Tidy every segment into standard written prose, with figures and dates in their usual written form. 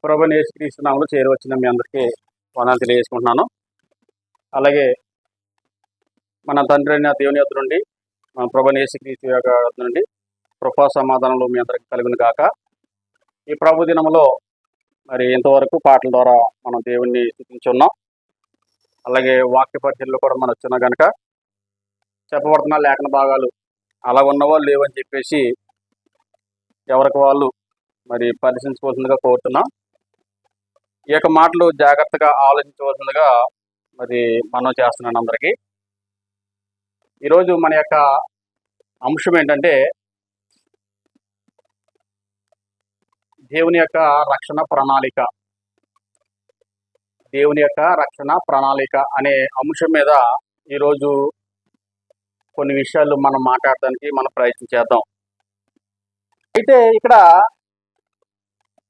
ప్రభువైన యేసుక్రీస్తు నామములో చేరవచ్చిన మీ అందరికీ వందనాలు తెలియజేసుకుంటున్నాను. అలాగే మన తండ్రి అయిన దేవుని యొద్ద నుండి మన ప్రభువైన యేసుక్రీస్తు యొక్క యొద్ద నుండి కృపా సమాధానంలో మీ అందరికీ కలుగును గాక. ఈ ప్రభు దినములో మరి ఇంతవరకు పాటల ద్వారా మనం దేవుణ్ణి స్తుతించున్నాం. అలాగే వాక్య పరిచయలో కూడా మనం వచ్చినా కనుక చెప్పబడుతున్న లేఖన భాగాలు అలా ఉన్నవాళ్ళు లేవని చెప్పేసి ఎవరికి వాళ్ళు మరి పరిశీలించుకోవాల్సిందిగా కోరుతున్నాం. ఈ యొక్క మాటలు జాగ్రత్తగా ఆలోచించవలసిందిగా మరి మనం చేస్తున్నాను అందరికీ. ఈరోజు మన యొక్క అంశం ఏంటంటే దేవుని యొక్క రక్షణ ప్రణాళిక. దేవుని యొక్క రక్షణ ప్రణాళిక అనే అంశం మీద ఈరోజు కొన్ని విషయాలు మనం మాట్లాడడానికి మనం ప్రయత్నం చేద్దాం. అయితే ఇక్కడ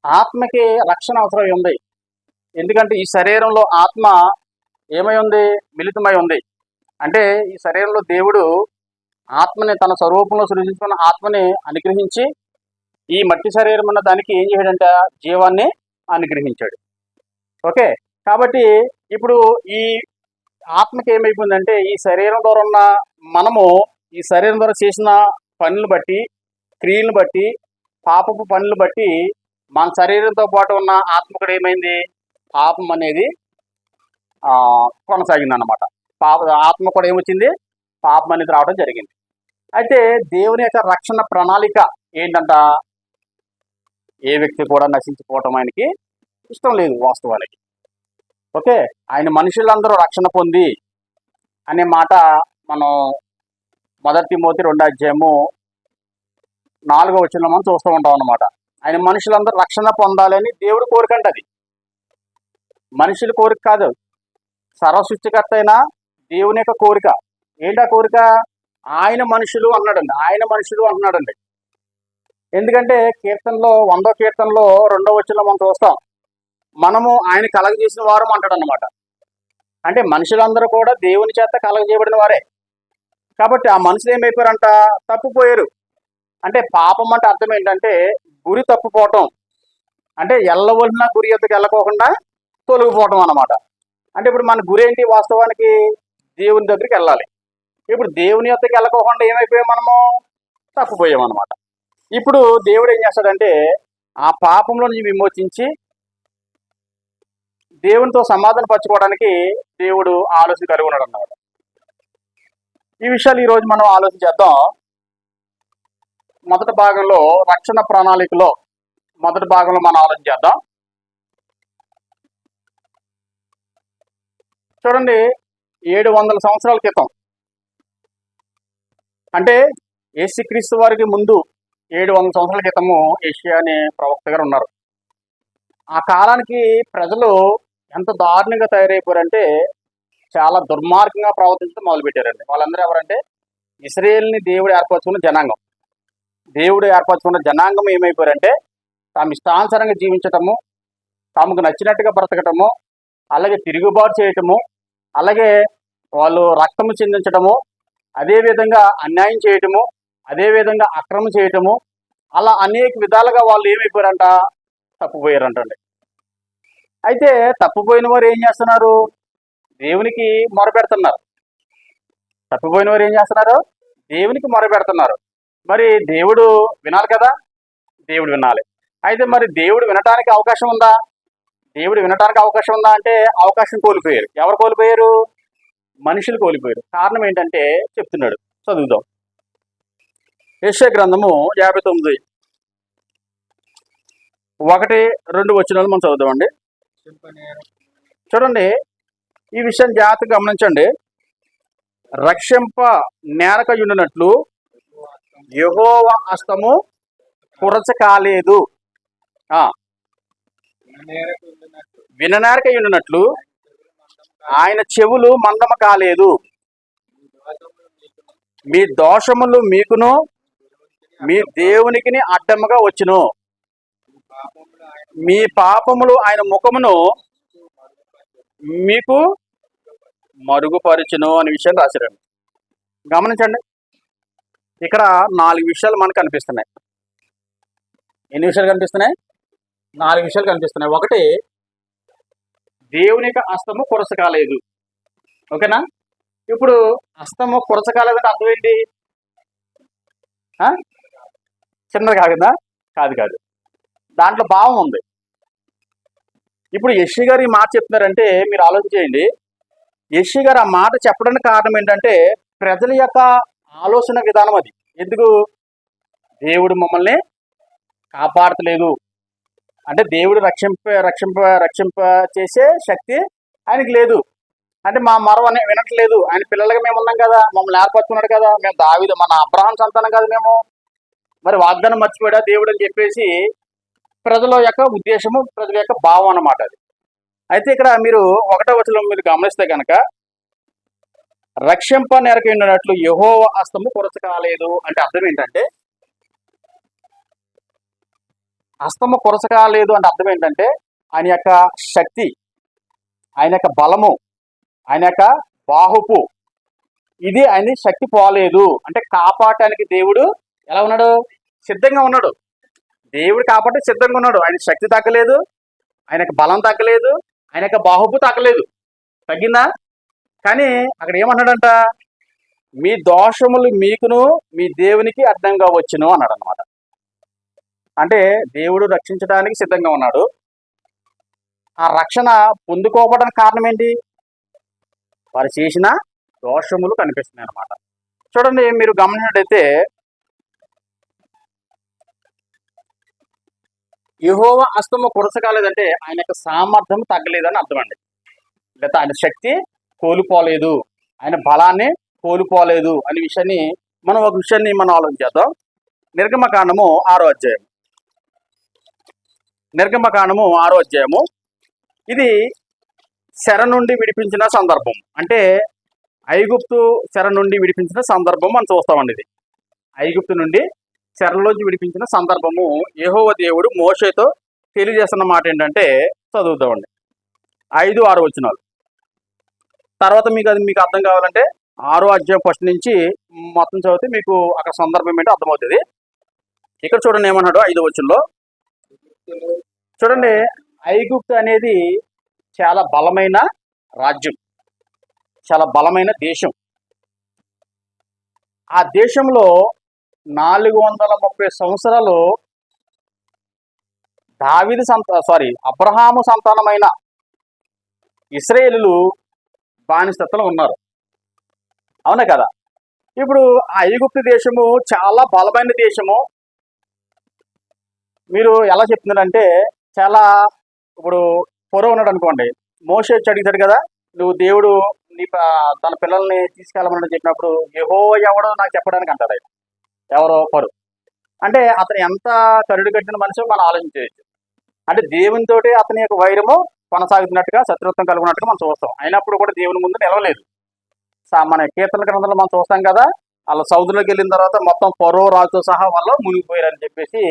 ఆత్మకి రక్షణ అవసరం ఉంది. ఎందుకంటే ఈ శరీరంలో ఆత్మ ఏమై ఉంది? మిళితమై ఉంది. అంటే ఈ శరీరంలో దేవుడు ఆత్మని తన స్వరూపంలో సృజించుకున్న ఆత్మని అనుగ్రహించి ఈ మట్టి శరీరం ఉన్న దానికి ఏం చేయడంట? జీవాన్ని అనుగ్రహించాడు. ఓకే, కాబట్టి ఇప్పుడు ఈ ఆత్మకి ఏమైపోయిందంటే ఈ శరీరం ద్వారా ఉన్న మనము ఈ శరీరం ద్వారా చేసిన పనులు బట్టి, క్రియలను బట్టి, పాపపు పనులు బట్టి మన శరీరంతో పాటు ఉన్న ఆత్మ కూడా ఏమైంది? పాపం అనేది కొనసాగింది అన్నమాట. ఆత్మ కూడా ఏమొచ్చింది? పాపం అనేది రావడం జరిగింది. అయితే దేవుని యొక్క రక్షణ ప్రణాళిక ఏంటంట? ఏ వ్యక్తి కూడా నశించిపోవటం ఆయనకి ఇష్టం లేదు వాస్తవానికి. ఓకే, ఆయన మనుషులందరూ రక్షణ పొంది అనే మాట మనం 1 తిమోతి 2:4 మనం చూస్తూ ఉంటాం అన్నమాట. ఆయన మనుషులందరూ రక్షణ పొందాలని దేవుడు కోరికంట. అది మనుషుల కోరిక కాదు, సర్వసృష్టికర్త అయిన దేవుని యొక్క కోరిక. ఏంటా కోరిక? ఆయన మనుషులు అన్నాడండి. ఆయన మనుషులు అంటున్నాడండి. ఎందుకంటే కీర్తనలో 100వ కీర్తనలో 2వ వచనంలో మనం చూస్తాం, మనము ఆయన కలగజేసిన వారం అంటాడు అన్నమాట. అంటే మనుషులందరూ కూడా దేవుని చేత కలగజేయబడిన వారే. కాబట్టి ఆ మనుషులు ఏమైపోయారంట? తప్పిపోయారు. అంటే పాపం అంటే అర్థం ఏంటంటే గురి తప్పిపోవటం. అంటే ఎల్లవలసిన గురి ఎద్దుకు వెళ్ళకోకుండా తొలగిపోవటం అన్నమాట. అంటే ఇప్పుడు మన గురి ఏంటి? వాస్తవానికి దేవుని దగ్గరికి వెళ్ళాలి. ఇప్పుడు దేవుని యొద్దకు వెళ్ళకోకుండా ఏమైపోయాం? మనము తప్పిపోయాం అన్నమాట. ఇప్పుడు దేవుడు ఏం చేస్తాడంటే ఆ పాపంలో నుంచి విమోచించి దేవునితో సమాధాన పరచుకోవడానికి దేవుడు ఆలోచన కలిగి ఉన్నాడు అన్నమాట. ఈ విషయాలు ఈరోజు మనం ఆలోచన చేద్దాం. మొదటి భాగంలో రక్షణ ప్రణాళికలో మొదటి భాగంలో మనం ఆలోచన చేద్దాం. చూడండి, 700 సంవత్సరాల క్రితం, అంటే యేసుక్రీస్తు వారికి ముందు 700 సంవత్సరాల క్రితము యెషయా అనే ప్రవక్త గారు ఉన్నారు. ఆ కాలానికి ప్రజలు ఎంత దారుణంగా తయారైపోయారంటే చాలా దుర్మార్గంగా ప్రవర్తించడం మొదలుపెట్టారండి. వాళ్ళందరూ ఎవరంటే ఇశ్రాయేలుని దేవుడు ఏర్పరచుకున్న జనాంగం. దేవుడు ఏర్పరచుకున్న జనాంగం ఏమైపోయారంటే తాము ఇష్టానుసారంగా జీవించటము, తమకు నచ్చినట్టుగా బ్రతకటము, అలాగే తిరుగుబాటు చేయటము, అలాగే వాళ్ళు రక్తము చిందించటము, అదేవిధంగా అన్యాయం చేయటము, అదేవిధంగా అక్రమం చేయటము, అలా అనేక విధాలుగా వాళ్ళు ఏమైపోయారంట? తప్పిపోయారంటండి. అయితే తప్పిపోయిన వారు ఏం చేస్తున్నారు? దేవునికి మొరపెడుతున్నారు. తప్పిపోయిన వారు ఏం చేస్తున్నారు? దేవునికి మొరపెడుతున్నారు. మరి దేవుడు వినాలి కదా, దేవుడు వినాలి. అయితే మరి దేవుడు వినటానికి అవకాశం ఉందా? దేవుడు వినటానికి అవకాశం ఉందా అంటే అవకాశం కోల్పోయారు. ఎవరు కోల్పోయారు? మనుషులు కోల్పోయారు. కారణం ఏంటంటే చెప్తున్నాడు, చదువుదాం. యెషయా గ్రంథము 59:1-2 వచనాలు మనం చదువుదామండి. చూడండి, ఈ విషయం జాగ్రత్తగా గమనించండి. రక్షింప నేరక యుండినట్లు యెహోవా హస్తము కురచ కాలేదు, విననేరక యుండినట్లు ఆయన చెవులు మందమ కాలేదు. మీ దోషములు మీకును మీ దేవునికి అడ్డముగా వచ్చును, మీ పాపములు ఆయన ముఖమును మీకు మరుగుపరచును అనే విషయం రాశారండి. గమనించండి, ఇక్కడ 4 విషయాలు మనకు కనిపిస్తున్నాయి. ఎన్ని విషయాలు కనిపిస్తున్నాయి? 4 విషయాలు కనిపిస్తున్నాయి. ఒకటి, దేవుని యొక్క హస్తము కొరస కాలేదు. ఓకేనా? ఇప్పుడు హస్తము కొరస కాలేదంటే అర్థం ఏంటి? చిన్నది కాదా? కాదు కాదు, దాంట్లో భావం ఉంది. ఇప్పుడు యెషయా గారు ఈ మాట చెప్తున్నారంటే మీరు ఆలోచించేయండి. యెషయా గారు ఆ మాట చెప్పడానికి కారణం ఏంటంటే ప్రజల యొక్క ఆలోచన విధానం అది. ఎందుకు? దేవుడు మమ్మల్ని కాపాడతలేదు అంటే దేవుడు రక్షింప చేసే శక్తి ఆయనకి లేదు అంటే మా మరవ వినట్లేదు. ఆయన పిల్లలుగా మేము ఉన్నాం కదా, మమ్మల్ని ఏర్పరచుకున్నాడు కదా, మేము దావీదు మన అబ్రహాం సంతానం కదా మేము, మరి వాగ్దానం మర్చిపోయాడా దేవుడు అని చెప్పేసి ప్రజల యొక్క ఉద్దేశము, ప్రజల యొక్క భావం అన్నమాట అది. అయితే ఇక్కడ మీరు 1వ వచనం మీరు గమనిస్తే కనుక రక్షింప నెరకేండినట్లు యెహోవా హస్తము కొరత కాలేదు అంటే అర్థం ఏంటంటే, హస్తము కొరస కాలేదు అంటే అర్థం ఏంటంటే ఆయన యొక్క శక్తి, ఆయన యొక్క బలము, ఆయన యొక్క బాహుపు, ఇది ఆయన శక్తి పోలేదు. అంటే కాపాడటానికి దేవుడు ఎలా ఉన్నాడు? సిద్ధంగా ఉన్నాడు. దేవుడు కాబట్టి సిద్ధంగా ఉన్నాడు. ఆయన శక్తి తగ్గలేదు, ఆయన యొక్క బలం తగ్గలేదు, ఆయన యొక్క బాహుపు తగ్గలేదు. తగ్గిందా? కానీ అక్కడ ఏమన్నాడంట? మీ దోషములు మీకును మీ దేవునికి అడ్డంగా వచ్చును అన్నాడు అనమాట. అంటే దేవుడు రక్షించడానికి సిద్ధంగా ఉన్నాడు. ఆ రక్షణ పొందుకోవడానికి కారణం ఏంటి? వారు చేసిన దోషములు కనిపిస్తున్నాయి అన్నమాట. చూడండి, మీరు గమనించినట్టయితే యెహోవా హస్తము కొరస కాలేదంటే ఆయన యొక్క సామర్థ్యం తగ్గలేదని అర్థం అండి. లేదా ఆయన శక్తి కోల్పోలేదు, ఆయన బలాన్ని కోల్పోలేదు అనే విషయాన్ని ఒక విషయాన్ని మనం ఆలోచించేద్దాం. నిర్గమకాండము 6వ అధ్యాయం. నిర్గమకాండము 6వ అధ్యాయము. ఇది చెర నుండి విడిపించిన సందర్భం. అంటే ఐగుప్తు చెర నుండి విడిపించిన సందర్భం మనం చూస్తామండి. ఇది ఐగుప్తు నుండి చెరలోంచి విడిపించిన సందర్భము యెహోవా దేవుడు మోషేతో తెలియజేస్తున్న మాట ఏంటంటే చదువుతామండి. 5, 6 వచనాలు. తర్వాత మీకు అర్థం కావాలంటే 6వ అధ్యాయం ఫస్ట్ నుంచి మొత్తం చదివితే మీకు అక్కడ సందర్భం ఏంటో అర్థమవుతుంది. ఇక్కడ చూడండి ఏమన్నాడు 5వ వచనంలో. చూడండి, ఐగుప్తు అనేది చాలా బలమైన రాజ్యం, చాలా బలమైన దేశం. ఆ దేశంలో 430 సంవత్సరాలు అబ్రహాము సంతానమైన ఇశ్రాయేలులు బానిసత్వంలో ఉన్నారు. అవునా కదా? ఇప్పుడు ఆ ఐగుప్తు దేశము చాలా బలమైన దేశము. మీరు ఎలా చెప్తున్నారంటే చాలా, ఇప్పుడు ఫరో ఉన్నాడు అనుకోండి, మోషే వచ్చి అడిగాడు కదా, నువ్వు దేవుడు తన పిల్లల్ని తీసుకెళ్ళమని చెప్పినప్పుడు యెహోవా ఎవడో నాకు చెప్పడానికి అంటాడు ఆయన. ఎవరో ఫరో అంటే అతను ఎంత కరుడు కట్టిన మనిషి మనం ఆలోచించవచ్చు. అంటే దేవునితోటి అతని యొక్క వైరము కొనసాగుతున్నట్టుగా, శత్రుత్వం కలుగున్నట్టుగా మనం చూస్తాం. అయినప్పుడు కూడా దేవుని ముందు నిలవలేదు. మన కీర్తన గ్రంథంలో మనం చూస్తాం కదా, వాళ్ళ సౌదులోకి వెళ్ళిన తర్వాత మొత్తం ఫరో రాజుతో సహా వాళ్ళు మునిగిపోయారని చెప్పేసి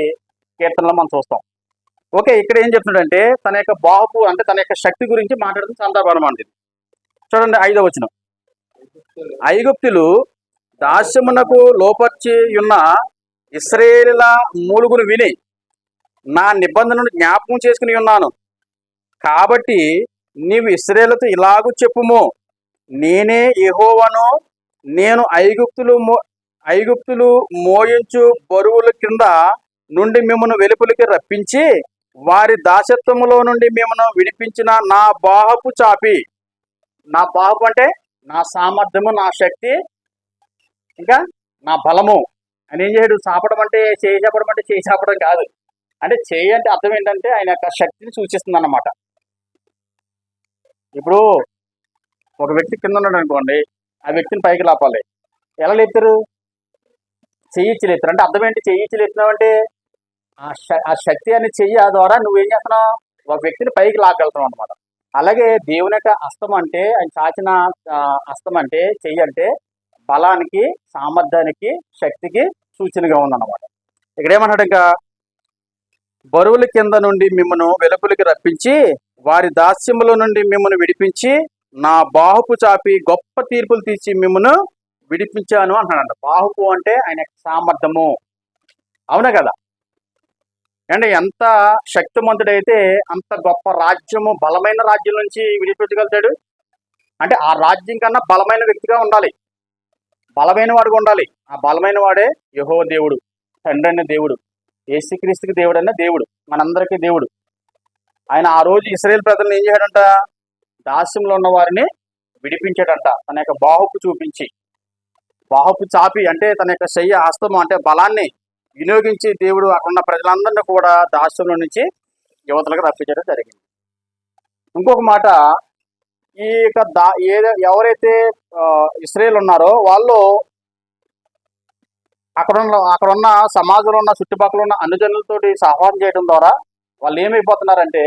కీర్తనలో మనం చూస్తాం. ఓకే, ఇక్కడ ఏం చెప్తున్నాడంటే తన యొక్క బాహుపు అంటే తన యొక్క శక్తి గురించి మాట్లాడుతున్న సందర్భం అన్నమాట. చూడండి 5వ వచనం. ఐగుప్తులు దాస్యమునకు లోపర్చి ఉన్న ఇశ్రాయేలీయుల మూలుగును విని నా నిబంధనను జ్ఞాపకం చేసుకుని ఉన్నాను. కాబట్టి నీవు ఇశ్రాయేలుతో ఇలాగూ చెప్పుము, నేనే యెహోవాను, నేను ఐగుప్తులు మోయించు బరువుల కింద నుండి మిమ్మను వెలుపలికి రప్పించి వారి దాసత్వములో నుండి మిమ్మను విడిపించిన నా బాహపు చాపి. నా బాహపు అంటే నా సామర్థ్యము, నా శక్తి, ఇంకా నా బలము అని ఏం చేయడు. చాపడం అంటే చేయి చాపడం అంటే చేయి చాపడం కాదు. అంటే చేయి అంటే అర్థం ఏంటంటే ఆయన యొక్క శక్తిని సూచిస్తుంది అన్నమాట. ఇప్పుడు ఒక వ్యక్తి కింద ఉన్నాడు అనుకోండి, ఆ వ్యక్తిని పైకి లేపాలి. ఎలా లేపుతారు? చెయ్యిచ్చి లేపుతారు. అంటే అర్థం ఏంటి? చెయ్యిచ్చి లేపుతున్నావు అంటే ఆ శక్తి అనే చెయ్యి ద్వారా నువ్వేం చేస్తున్నావు? ఒక వ్యక్తిని పైకి లాగలుగుతావు అనమాట. అలాగే దేవుని యొక్క హస్తం అంటే, ఆయన చాచిన హస్తం అంటే, చెయ్యి అంటే బలానికి, సామర్థ్యానికి, శక్తికి సూచనగా ఉందన్నమాట. ఇక్కడ ఏమన్నాడు? ఇంకా బరువుల కింద నుండి మిమ్మను వెలుపలికి రప్పించి వారి దాస్యముల నుండి మిమ్మల్ని విడిపించి నా బాహుపు చాపి గొప్ప తీర్పులు తీసి మిమ్మను విడిపించాను అంటున్నాడంట. బాహుపు అంటే ఆయన సామర్థ్యము. అవునా కదా? అంటే ఎంత శక్తిమంతుడైతే అంత గొప్ప రాజ్యము, బలమైన రాజ్యం నుంచి విడిపించగలుగుతాడు. అంటే ఆ రాజ్యం కన్నా బలమైన వ్యక్తిగా ఉండాలి, బలమైన వాడుగా ఉండాలి. ఆ బలమైన వాడే యెహోవా దేవుడు, తండ్రి అనే దేవుడు, యేసుక్రీస్తుకి దేవుడు అన్న దేవుడు, మనందరికీ దేవుడు. ఆయన ఆ రోజు ఇశ్రాయేలు ప్రజలను ఏం చేశాడంట? దాస్యంలో ఉన్న వారిని విడిపించాడంట. తన యొక్క బాహుకు చూపించి, బాహుకు చాపి, అంటే తన యొక్క శయ్య హస్తము అంటే బలాన్ని వినియోగించి దేవుడు అక్కడున్న ప్రజలందరినీ కూడా దాస్యంలో నుంచి యువతలకు రప్పించడం జరిగింది. ఇంకొక మాట, ఈ యొక్క ఎవరైతే ఇశ్రాయేలు ఉన్నారో వాళ్ళు అక్కడున్న సమాజంలో ఉన్న చుట్టుపక్కల ఉన్న అన్యజనులతోటి సహవాసం చేయడం ద్వారా వాళ్ళు ఏమైపోతున్నారంటే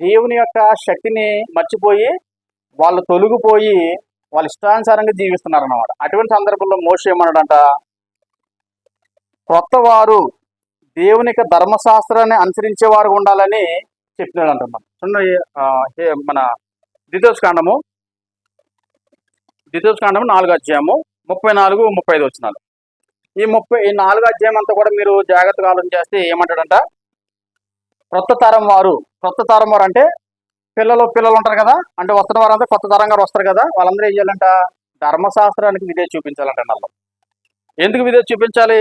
దేవుని యొక్క శక్తిని మర్చిపోయి వాళ్ళు తొలగిపోయి వాళ్ళ ఇష్టానుసారంగా జీవిస్తున్నారు అన్నమాట. అటువంటి సందర్భంలో మోషే ఏమన్నాడంట? క్రొత్త వారు దేవుని యొక్క ధర్మశాస్త్రాన్ని అనుసరించే వారు ఉండాలని చెప్పినాడు అంటున్నాం. మన ద్వితీయోపదేశకాండము 4వ అధ్యాయము 34-35 వచనాలు. ఈ 4వ అధ్యాయం అంతా కూడా మీరు జాగ్రత్తగా ఆలోచన చేస్తే ఏమంటాడంట? క్రొత్త తరం వారు అంటే పిల్లలు ఉంటారు కదా, అంటే వస్తున్న వారంతా కొత్త తరం గారు వస్తారు కదా, వాళ్ళందరూ ఏం చేయాలంట? ధర్మశాస్త్రానికి విధేయత చూపించాలంట. నల్ల ఎందుకు విధేయత చూపించాలి?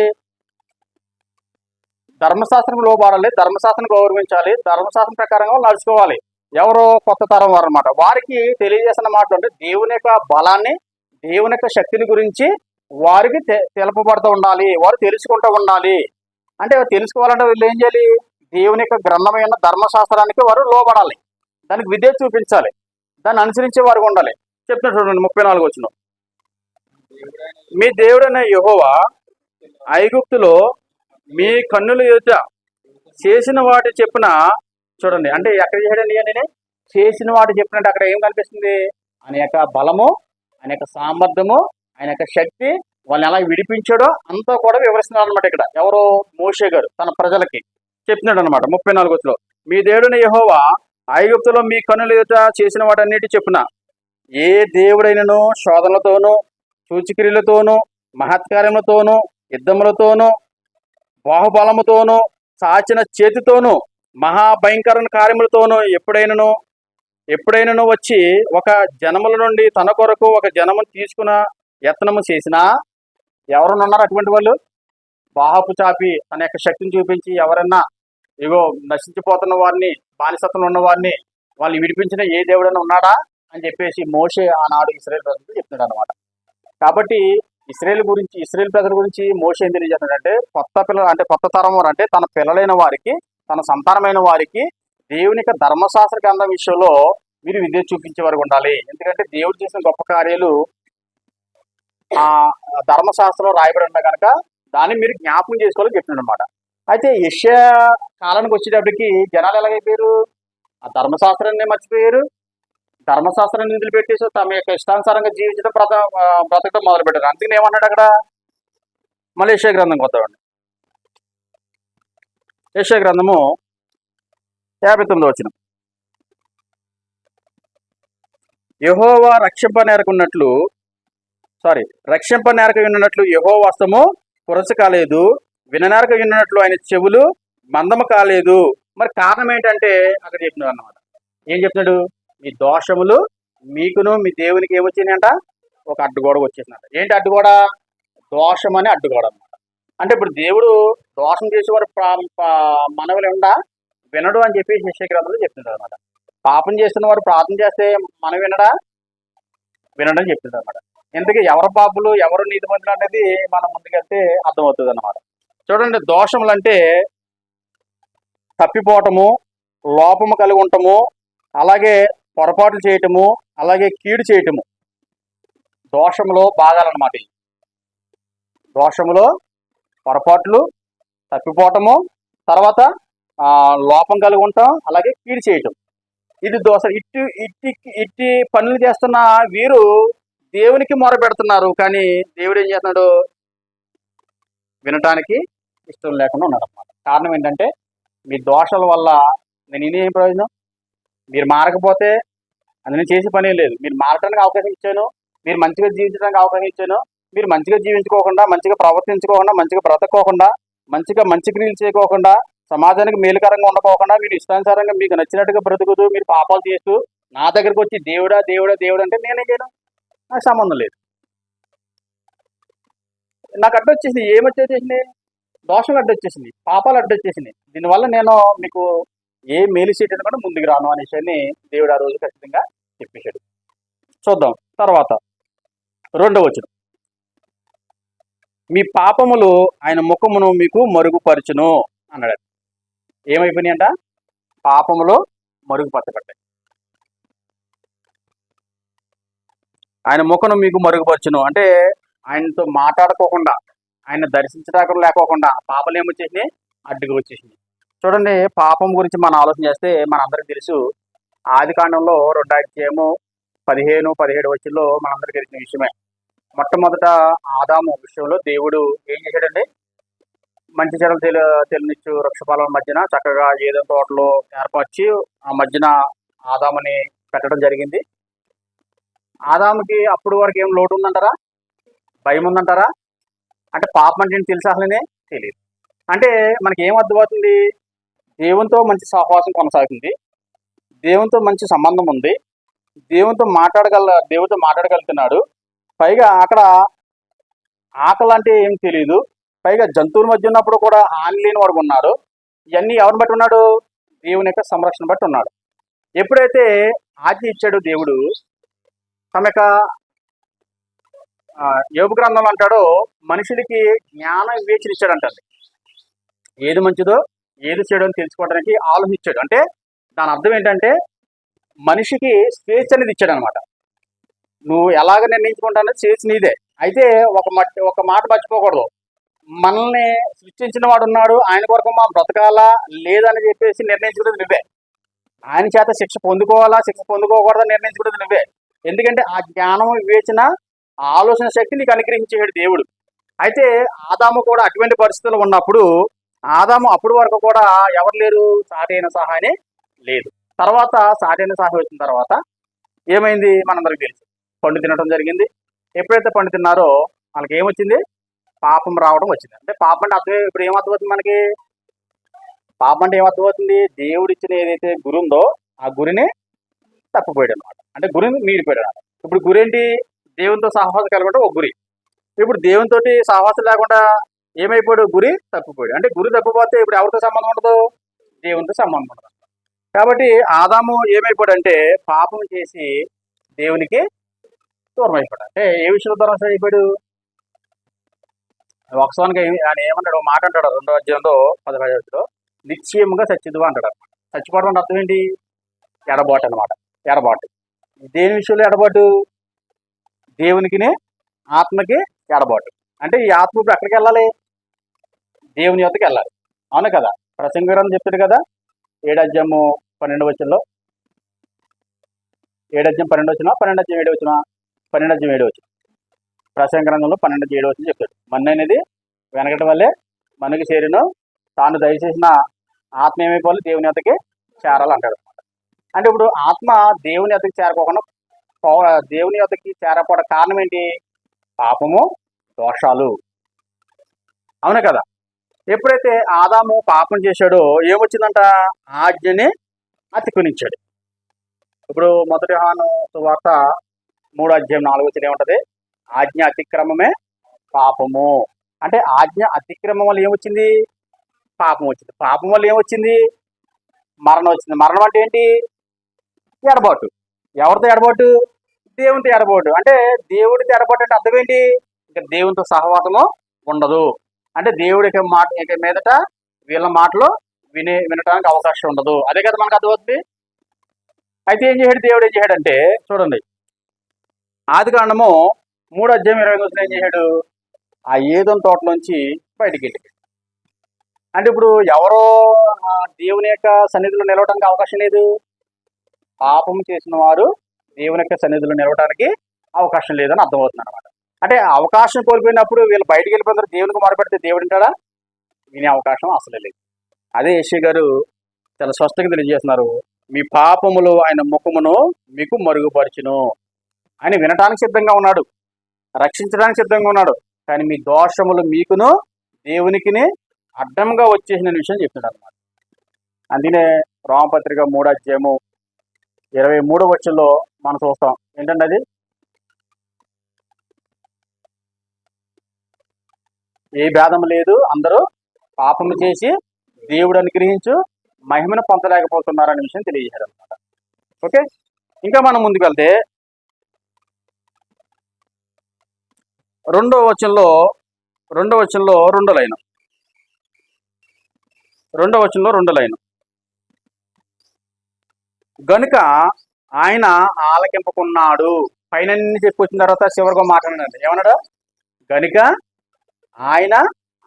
ధర్మశాస్త్రం లోబడాలి, ధర్మశాస్త్రం గౌరవించాలి, ధర్మశాస్త్రం ప్రకారంగా నడుచుకోవాలి. ఎవరో కొత్త తరం వారు అనమాట. వారికి తెలియజేసిన మాటలు అంటే దేవుని యొక్క బలాన్ని, దేవుని యొక్క శక్తిని గురించి వారికి తెలపబడుతూ ఉండాలి, వారు తెలుసుకుంటూ ఉండాలి. అంటే తెలుసుకోవాలంటే వీళ్ళు ఏం చేయాలి? దేవుని యొక్క గ్రంథమైన ధర్మశాస్త్రానికి వారు లోబడాలి, దానికి విధేయత చూపించాలి, దాన్ని అనుసరించే వారు ఉండాలి. చెప్తున్నా చూడండి 34 వచనం. మీ దేవుడైన యెహోవా ఐగుప్తులో మీ కన్నుల ఎదుట చేసిన వాటి చెప్పున, చూడండి అంటే ఎక్కడ చేయడండి అని చేసిన వాటి చెప్పినట్టు అక్కడ ఏం కనిపిస్తుంది? ఆయన యొక్క బలము, ఆయన యొక్క సామర్థ్యము, ఆయన యొక్క శక్తి, వాళ్ళని ఎలా విడిపించాడో అంతా కూడా వివరిస్తున్నారు అనమాట. ఇక్కడ ఎవరో మోషే గారు తన ప్రజలకి చెప్తున్నాడు అనమాట. 34 వచనంలో, మీ దేవుడైన యెహోవా ఐగుప్తులో మీ కన్నుల ఎదుట చేసిన వాటన్నిటి చెప్పున ఏ దేవుడైనను శోధనలతోనూ, సూచక్రియలతోనూ, మహత్కార్యములతోనూ, యుద్ధములతోనూ, బాహుబలముతోనూ, చాచిన చేతితోనూ, మహాభయంకర కార్యములతోనూ ఎప్పుడైనను వచ్చి ఒక జనముల నుండి తన కొరకు ఒక జనమును తీసుకున్న యత్నము చేసినా, ఎవరన్నా అటువంటి వాళ్ళు? బాహపు చాపి తన యొక్క శక్తిని చూపించి ఎవరన్నా ఇగో నశించిపోతున్న వారిని, బానిసత్వంలో ఉన్న వారిని వాళ్ళు విడిపించిన ఏ దేవుడైనా ఉన్నాడా అని చెప్పేసి మోషే ఆనాడు ఇశ్రాయేలు ప్రజలకు చెప్తున్నాడు అనమాట. కాబట్టి ఇశ్రాయేలు ప్రజల గురించి మోషే ఏం తెలియజేస్తున్నాడంటే, కొత్త తరం వారు అంటే తన పిల్లలైన వారికి, తన సంతానమైన వారికి దేవుని యొక్క ధర్మశాస్త్ర గ్రంథం విషయంలో మీరు విధేయత చూపించే వారికి ఉండాలి. ఎందుకంటే దేవుడు చేసిన గొప్ప కార్యాలు ఆ ధర్మశాస్త్రంలో రాయబడి ఉన్న కనుక దాన్ని మీరు జ్ఞాపకం చేసుకోవాలని చెప్తున్నాడు అనమాట. అయితే యెషయా కాలానికి వచ్చేటప్పటికి జనాలు ఎలాగైపోయారు? ఆ ధర్మశాస్త్రాన్ని మర్చిపోయారు, ధర్మశాస్త్రాన్ని నిధులు పెట్టేసి తమ యొక్క ఇష్టానుసారంగా జీవించడం బ్రతకడం మొదలు పెట్టారు. అందుకని ఏమన్నాడు అక్కడ? మళ్ళీ యెషయా గ్రంథం కొత్తవాడిని, యెషయా గ్రంథము 59 వచనం. యెహోవా రక్షింపనేరక విన్నట్లు యెహోవా హస్తము కురచ కాలేదు, విననేరక విన్నట్లు ఆయన చెవులు మందము కాలేదు. మరి కారణం ఏంటంటే అక్కడ చెప్పినాడు అన్నమాట. ఏం చెప్తున్నాడు? మీ దోషములు మీకును మీ దేవునికి ఏమొచ్చిందంట? ఒక అడ్డుగోడ వచ్చేసినట్ట. ఏంటి అడ్డుగోడ? దోషం అని అడ్డుగోడ అనమాట. అంటే ఇప్పుడు దేవుడు దోషం చేసేవారు మనవులు ఉండా వినడు అని చెప్పి యెషయా గ్రంథంలో చెప్తుంటారు అనమాట. పాపం చేస్తున్న వారు ప్రార్థన చేస్తే మనం వినడం చెప్తుంటారు అనమాట. ఎందుకు ఎవరు పాపులు ఎవరు నీతిమంతులు అనేది మనం ముందుకెళ్తే అర్థమవుతుంది అనమాట. చూడండి, దోషములు అంటే తప్పిపోవటము, లోపము కలిగి ఉండటము, అలాగే పొరపాట్లు చేయటము, అలాగే కీడు చేయటము దోషములో భాగాలన్నమాట. దోషములో పొరపాట్లు, తప్పిపోవటము, తర్వాత లోపం కలిగి ఉండటం, అలాగే కీడు చేయటం, ఇది దోష. ఇట్టి పనులు చేస్తున్న వీరు దేవునికి మొర పెడుతున్నారు, కానీ దేవుడు ఏం చేస్తున్నాడు? వినటానికి ఇష్టం లేకుండా ఉన్నాడు అన్నమాట. కారణం ఏంటంటే మీ దోషాల వల్ల నేను ఏం ప్రయోజనం? మీరు మారకపోతే అందులో చేసే పని లేదు. మీరు మారడానికి అవకాశం ఇచ్చాను, మీరు మంచిగా జీవించడానికి అవకాశం ఇచ్చాను, మీరు మంచిగా జీవించుకోకుండా, మంచిగా ప్రవర్తించుకోకుండా, మంచిగా బ్రతకోకుండా, మంచి క్రియలు చేయకోకుండా సమాజానికి మేలుకరంగా ఉండకోకుండా మీరు ఇష్టానుసారంగా మీకు నచ్చినట్టుగా బ్రతుకుతూ మీరు పాపాలు చేస్తూ నా దగ్గరకు వచ్చి దేవుడా దేవుడా దేవుడు అంటే నేనేం చేయను, నాకు సంబంధం లేదు. నాకు అడ్డొచ్చేసింది, ఏమొచ్చేసేసింది? దోషం అడ్డొచ్చేసింది, పాపాలు అడ్డొచ్చేసింది. దీనివల్ల నేను మీకు ఏ మేలు చేయడం కూడా ముందుకు రాను అనే విషయాన్ని దేవుడు ఆ రోజు ఖచ్చితంగా చెప్పేశాడు. చూద్దాం తర్వాత 2వ వచనం. మీ పాపములు ఆయన ముఖమును మీకు మరుగుపరచును అన్నాడు. ఏమైపోయినాయంట? పాపములు మరుగుపరచబడ్డాయి. ఆయన ముఖను మీకు మరుగుపరచును అంటే ఆయనతో మాట్లాడుకోకుండా, ఆయన దర్శించడానికి లేకోకుండా పాపలు ఏమొచ్చేసినాయి? అడ్డుకు వచ్చేసినాయి. చూడండి, పాపం గురించి మనం ఆలోచన చేస్తే మనందరికీ తెలుసు. ఆదికాండంలో 2వ అధ్యాయము 15-17 వచనంలో మనందరికీ తెలిసిన విషయమే. మొట్టమొదట ఆదాము విషయంలో దేవుడు ఏం చేశాడండి? మంచి చెడులు తెలియనిచ్చు వృక్షఫలం మధ్యన చక్కగా ఏదో తోటలో ఏర్పరిచి ఆ మధ్యన ఆదాముని పెట్టడం జరిగింది. ఆదాముకి అప్పుడు వరకు ఏం లోటు ఉందంటారా? భయం ఉందంటారా? అంటే పాపం అంటే తెలుసు అసలనే తెలియదు. అంటే మనకి ఏం అర్థమవుతుంది? దేవునితో మంచి సహవాసం కొనసాగుతుంది, దేవునితో మంచి సంబంధం ఉంది, దేవునితో మాట్లాడగలుగుతున్నాడు. పైగా అక్కడ ఆకలి అంటే ఏం తెలియదు. పైగా జంతువుల మధ్య ఉన్నప్పుడు కూడా హాని లేని వాడు ఉన్నాడు. ఇవన్నీ ఎవరిని బట్టి ఉన్నాడు? దేవుని యొక్క సంరక్షణ బట్టి ఉన్నాడు. ఎప్పుడైతే ఆజ్ఞ ఇచ్చాడు దేవుడు, తమ యొక్క యోబు గ్రంథంలో అంటాడో మనుషులకి జ్ఞాన వివేచన ఇచ్చాడంటండి. ఏది మంచిదో ఏది చెడు అని తెలుసుకోవడానికి ఆలోచించాడు. అంటే దాని అర్థం ఏంటంటే మనిషికి స్వేచ్ఛ అనేది ఇచ్చాడు అనమాట. నువ్వు ఎలాగ నిర్ణయించుకుంటానో స్వేచ్ఛ నీదే. అయితే ఒక మాట మర్చిపోకూడదు. మనల్ని సృష్టించిన వాడు ఉన్నాడు, ఆయన కొరకు మనం బ్రతకాలా లేదని చెప్పేసి నిర్ణయించుకునేది నువ్వే. ఆయన చేత శిక్ష పొందుకోవాలా శిక్ష పొందుకోకూడదని నిర్ణయించుకునేది నువ్వే. ఎందుకంటే ఆ జ్ఞానం వివేచన ఆలోచన శక్తి నీకు అనుగ్రహించాడు దేవుడు. అయితే ఆదాము కూడా అటువంటి పరిస్థితులు ఉన్నప్పుడు ఆదాము అప్పుడు వరకు కూడా ఎవరు లేరు? సాటైన సహాయనే లేదు. తర్వాత సాటైన సహాయం వచ్చిన తర్వాత ఏమైంది మనందరికి తెలుసు. పండు తినడం జరిగింది. ఎప్పుడైతే పండు తిన్నారో వాళ్ళకి ఏమొచ్చింది? పాపం రావడం వచ్చింది. అంటే పాపం అంటే అర్థం ఇప్పుడు ఏమర్థమవుతుంది మనకి? పాపం అంటే ఏమర్థమవుతుంది? దేవుడిచ్చిన ఏదైతే గురి ఉందో ఆ గురిని తప్పిపోయాడు అనమాట. అంటే గురిని మీరిపోయాడు అనమాట. ఇప్పుడు గురి ఏంటి? దేవునితో సహవాసం కలగడం ఒక గురి. ఇప్పుడు దేవునితో సహవాసం లేకుండా ఏమైపోయాడు? గురి తప్పిపోయాడు. అంటే గురి తప్పిపోతే ఇప్పుడు ఎవరితో సంబంధం ఉండదు? దేవునితో సంబంధం ఉండదు. కాబట్టి ఆదాము ఏమైపోయాడు అంటే పాపం చేసి దేవునికి దూరం అయిపోయాడు. అంటే ఏ విషయంలో దూరం అయిపోయాడు? ఒకసారికి ఆయన ఏమన్నాడు? మాట అంటాడు 2వ అధ్యాయంలో 15 నిశ్చయముగా చచ్చిదువా అంటాడు అనమాట. చచ్చిపోవడం అంటే అర్థం ఏంటి? ఎడబాటు అనమాట. ఎడబాటు దేని విషయంలో ఎడబాటు? దేవునికి ఆత్మకి ఎడబాటు. అంటే ఈ ఆత్మ ఇప్పుడు ఎక్కడికి వెళ్ళాలి? దేవుని యొద్దకు వెళ్ళాలి. అవును కదా? ప్రసంగి గ్రంథం చెప్తాడు కదా 7వ అధ్యాయము 12వ వచనంలో, 7వ అధ్యాయం 12వ వచనం, 12వ అధ్యాయం 7వ వచనం, 12వ అధ్యాయం 7వ వచనం. ప్రసంగి గ్రంథంలో 12వ అధ్యాయం 7వ వచనం చెప్తాడు. మన్ను అనేది వెనకటి వల్లే మనకి చేరిను, తాను దయచేసిన ఆత్మ ఏమైపోవాలి? దేవుని యొద్దకి చేరాలి అంటాడు అనమాట. అంటే ఇప్పుడు ఆత్మ దేవుని యొద్దకి చేరకోకుండా దేవుని యొద్దకి చేరకపోవడం కారణం ఏంటి? పాపము, దోషాలు. అవును కదా? ఎప్పుడైతే ఆదాము పాపం చేశాడో ఏమొచ్చిందంట? ఆజ్ఞని అతిక్రమించాడు. ఇప్పుడు మొదటి యోహాను సువార్త 3వ అధ్యాయం 4వ వచనం ఏముంటది? ఆజ్ఞ అతిక్రమమే పాపము. అంటే ఆజ్ఞ అతిక్రమం వల్ల ఏమొచ్చింది? పాపం వచ్చింది. పాపం వల్ల ఏమొచ్చింది? మరణం వచ్చింది. మరణం అంటే ఏంటి? ఎడబాటు. ఎవరితో ఎడబాటు? దేవునితో ఎడబాటు. అంటే దేవుడితో ఎడబాటు అంటే అర్థం ఏంటి? ఇంకా దేవునితో సహవాసము ఉండదు. అంటే దేవుడి మాట ఇక మీదట వీళ్ళ మాటలు వినటానికి అవకాశం ఉండదు. అదే కదా మనకు అర్థమవుతుంది. అయితే ఏం చేశాడు దేవుడు? ఏం చేశాడంటే చూడండి, ఆదికాండము 3వ అధ్యాయం 20వ వచనం ఏం చేశాడు? ఆ ఏదోని తోటలోంచి బయటికి వెళ్ళాడు. అంటే ఇప్పుడు ఎవరో దేవుని యొక్క సన్నిధిలో నిలవడానికి అవకాశం లేదు. పాపం చేసిన వారు దేవుని యొక్క సన్నిధిలో నిలవడానికి అవకాశం లేదని అర్థమవుతుంది అనమాట. అంటే అవకాశం కోల్పోయినప్పుడు వీళ్ళు బయటికి వెళ్ళిపోయిన దేవునికి మొరపెడితే దేవుడు వింటాడా? వినే అవకాశం అసలే లేదు. అదే యేషయ్య గారు చాలా స్పష్టంగా తెలియజేస్తున్నారు. మీ పాపములు ఆయన ముఖమును మీకు మరుగుపరిచును. ఆయన వినటానికి సిద్ధంగా ఉన్నాడు, రక్షించడానికి సిద్ధంగా ఉన్నాడు. కానీ మీ దోషములు మీకును దేవునికిని అడ్డంగా వచ్చేసిన విషయం చెప్తున్నాడు అనమాట. అందుకనే రోమపత్రిక 3 అధ్యాయము 23 మనం చూస్తాం. ఏంటంటే అది ఏ భేదం లేదు, అందరూ పాపము చేసి దేవుడు అనుగ్రహించు మహిమను పొందలేకపోతున్నారనే విషయం తెలియజేశారు అనమాట. ఓకే, ఇంకా మనం ముందుకెళ్తే రెండో వచనంలో రెండో లైన్ గనుక ఆయన ఆలకింపకున్నాడు. పైన చెప్పి వచ్చిన తర్వాత చివరిగా మాట్లాడండి. ఏమన్నాడు? గనుక ఆయన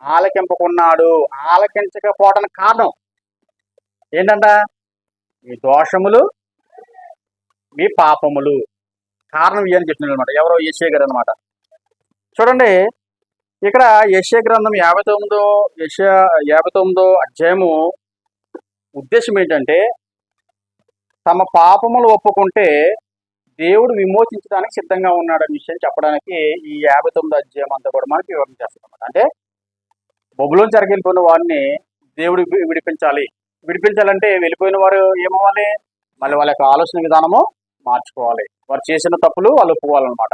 ఆలకింపకున్నాడు. ఆలకించకపోవడానికి కారణం ఏంటంట? మీ దోషములు, మీ పాపములు కారణం ఇవని చెప్తున్నాడు అనమాట. ఎవరో యెషయా గారు అనమాట. చూడండి, ఇక్కడ యెషయా గ్రంథం 59 అధ్యాయము ఉద్దేశం ఏంటంటే, తమ పాపములు ఒప్పుకుంటే దేవుడు విమోచించడానికి సిద్ధంగా ఉన్నాడనే విషయం చెప్పడానికి ఈ 59 అధ్యాయం అంతా కూడా మనకి వివరణ చేస్తుంది అనమాట. అంటే బొబ్బులోంచి వెళ్ళిపోయిన వారిని దేవుడు విడిపించాలంటే వెళ్ళిపోయిన వారు ఏమవ్వాలి? మళ్ళీ వాళ్ళ యొక్క ఆలోచన విధానము మార్చుకోవాలి. వారు చేసిన తప్పులు వాళ్ళు ఒప్పుకోవాలన్నమాట.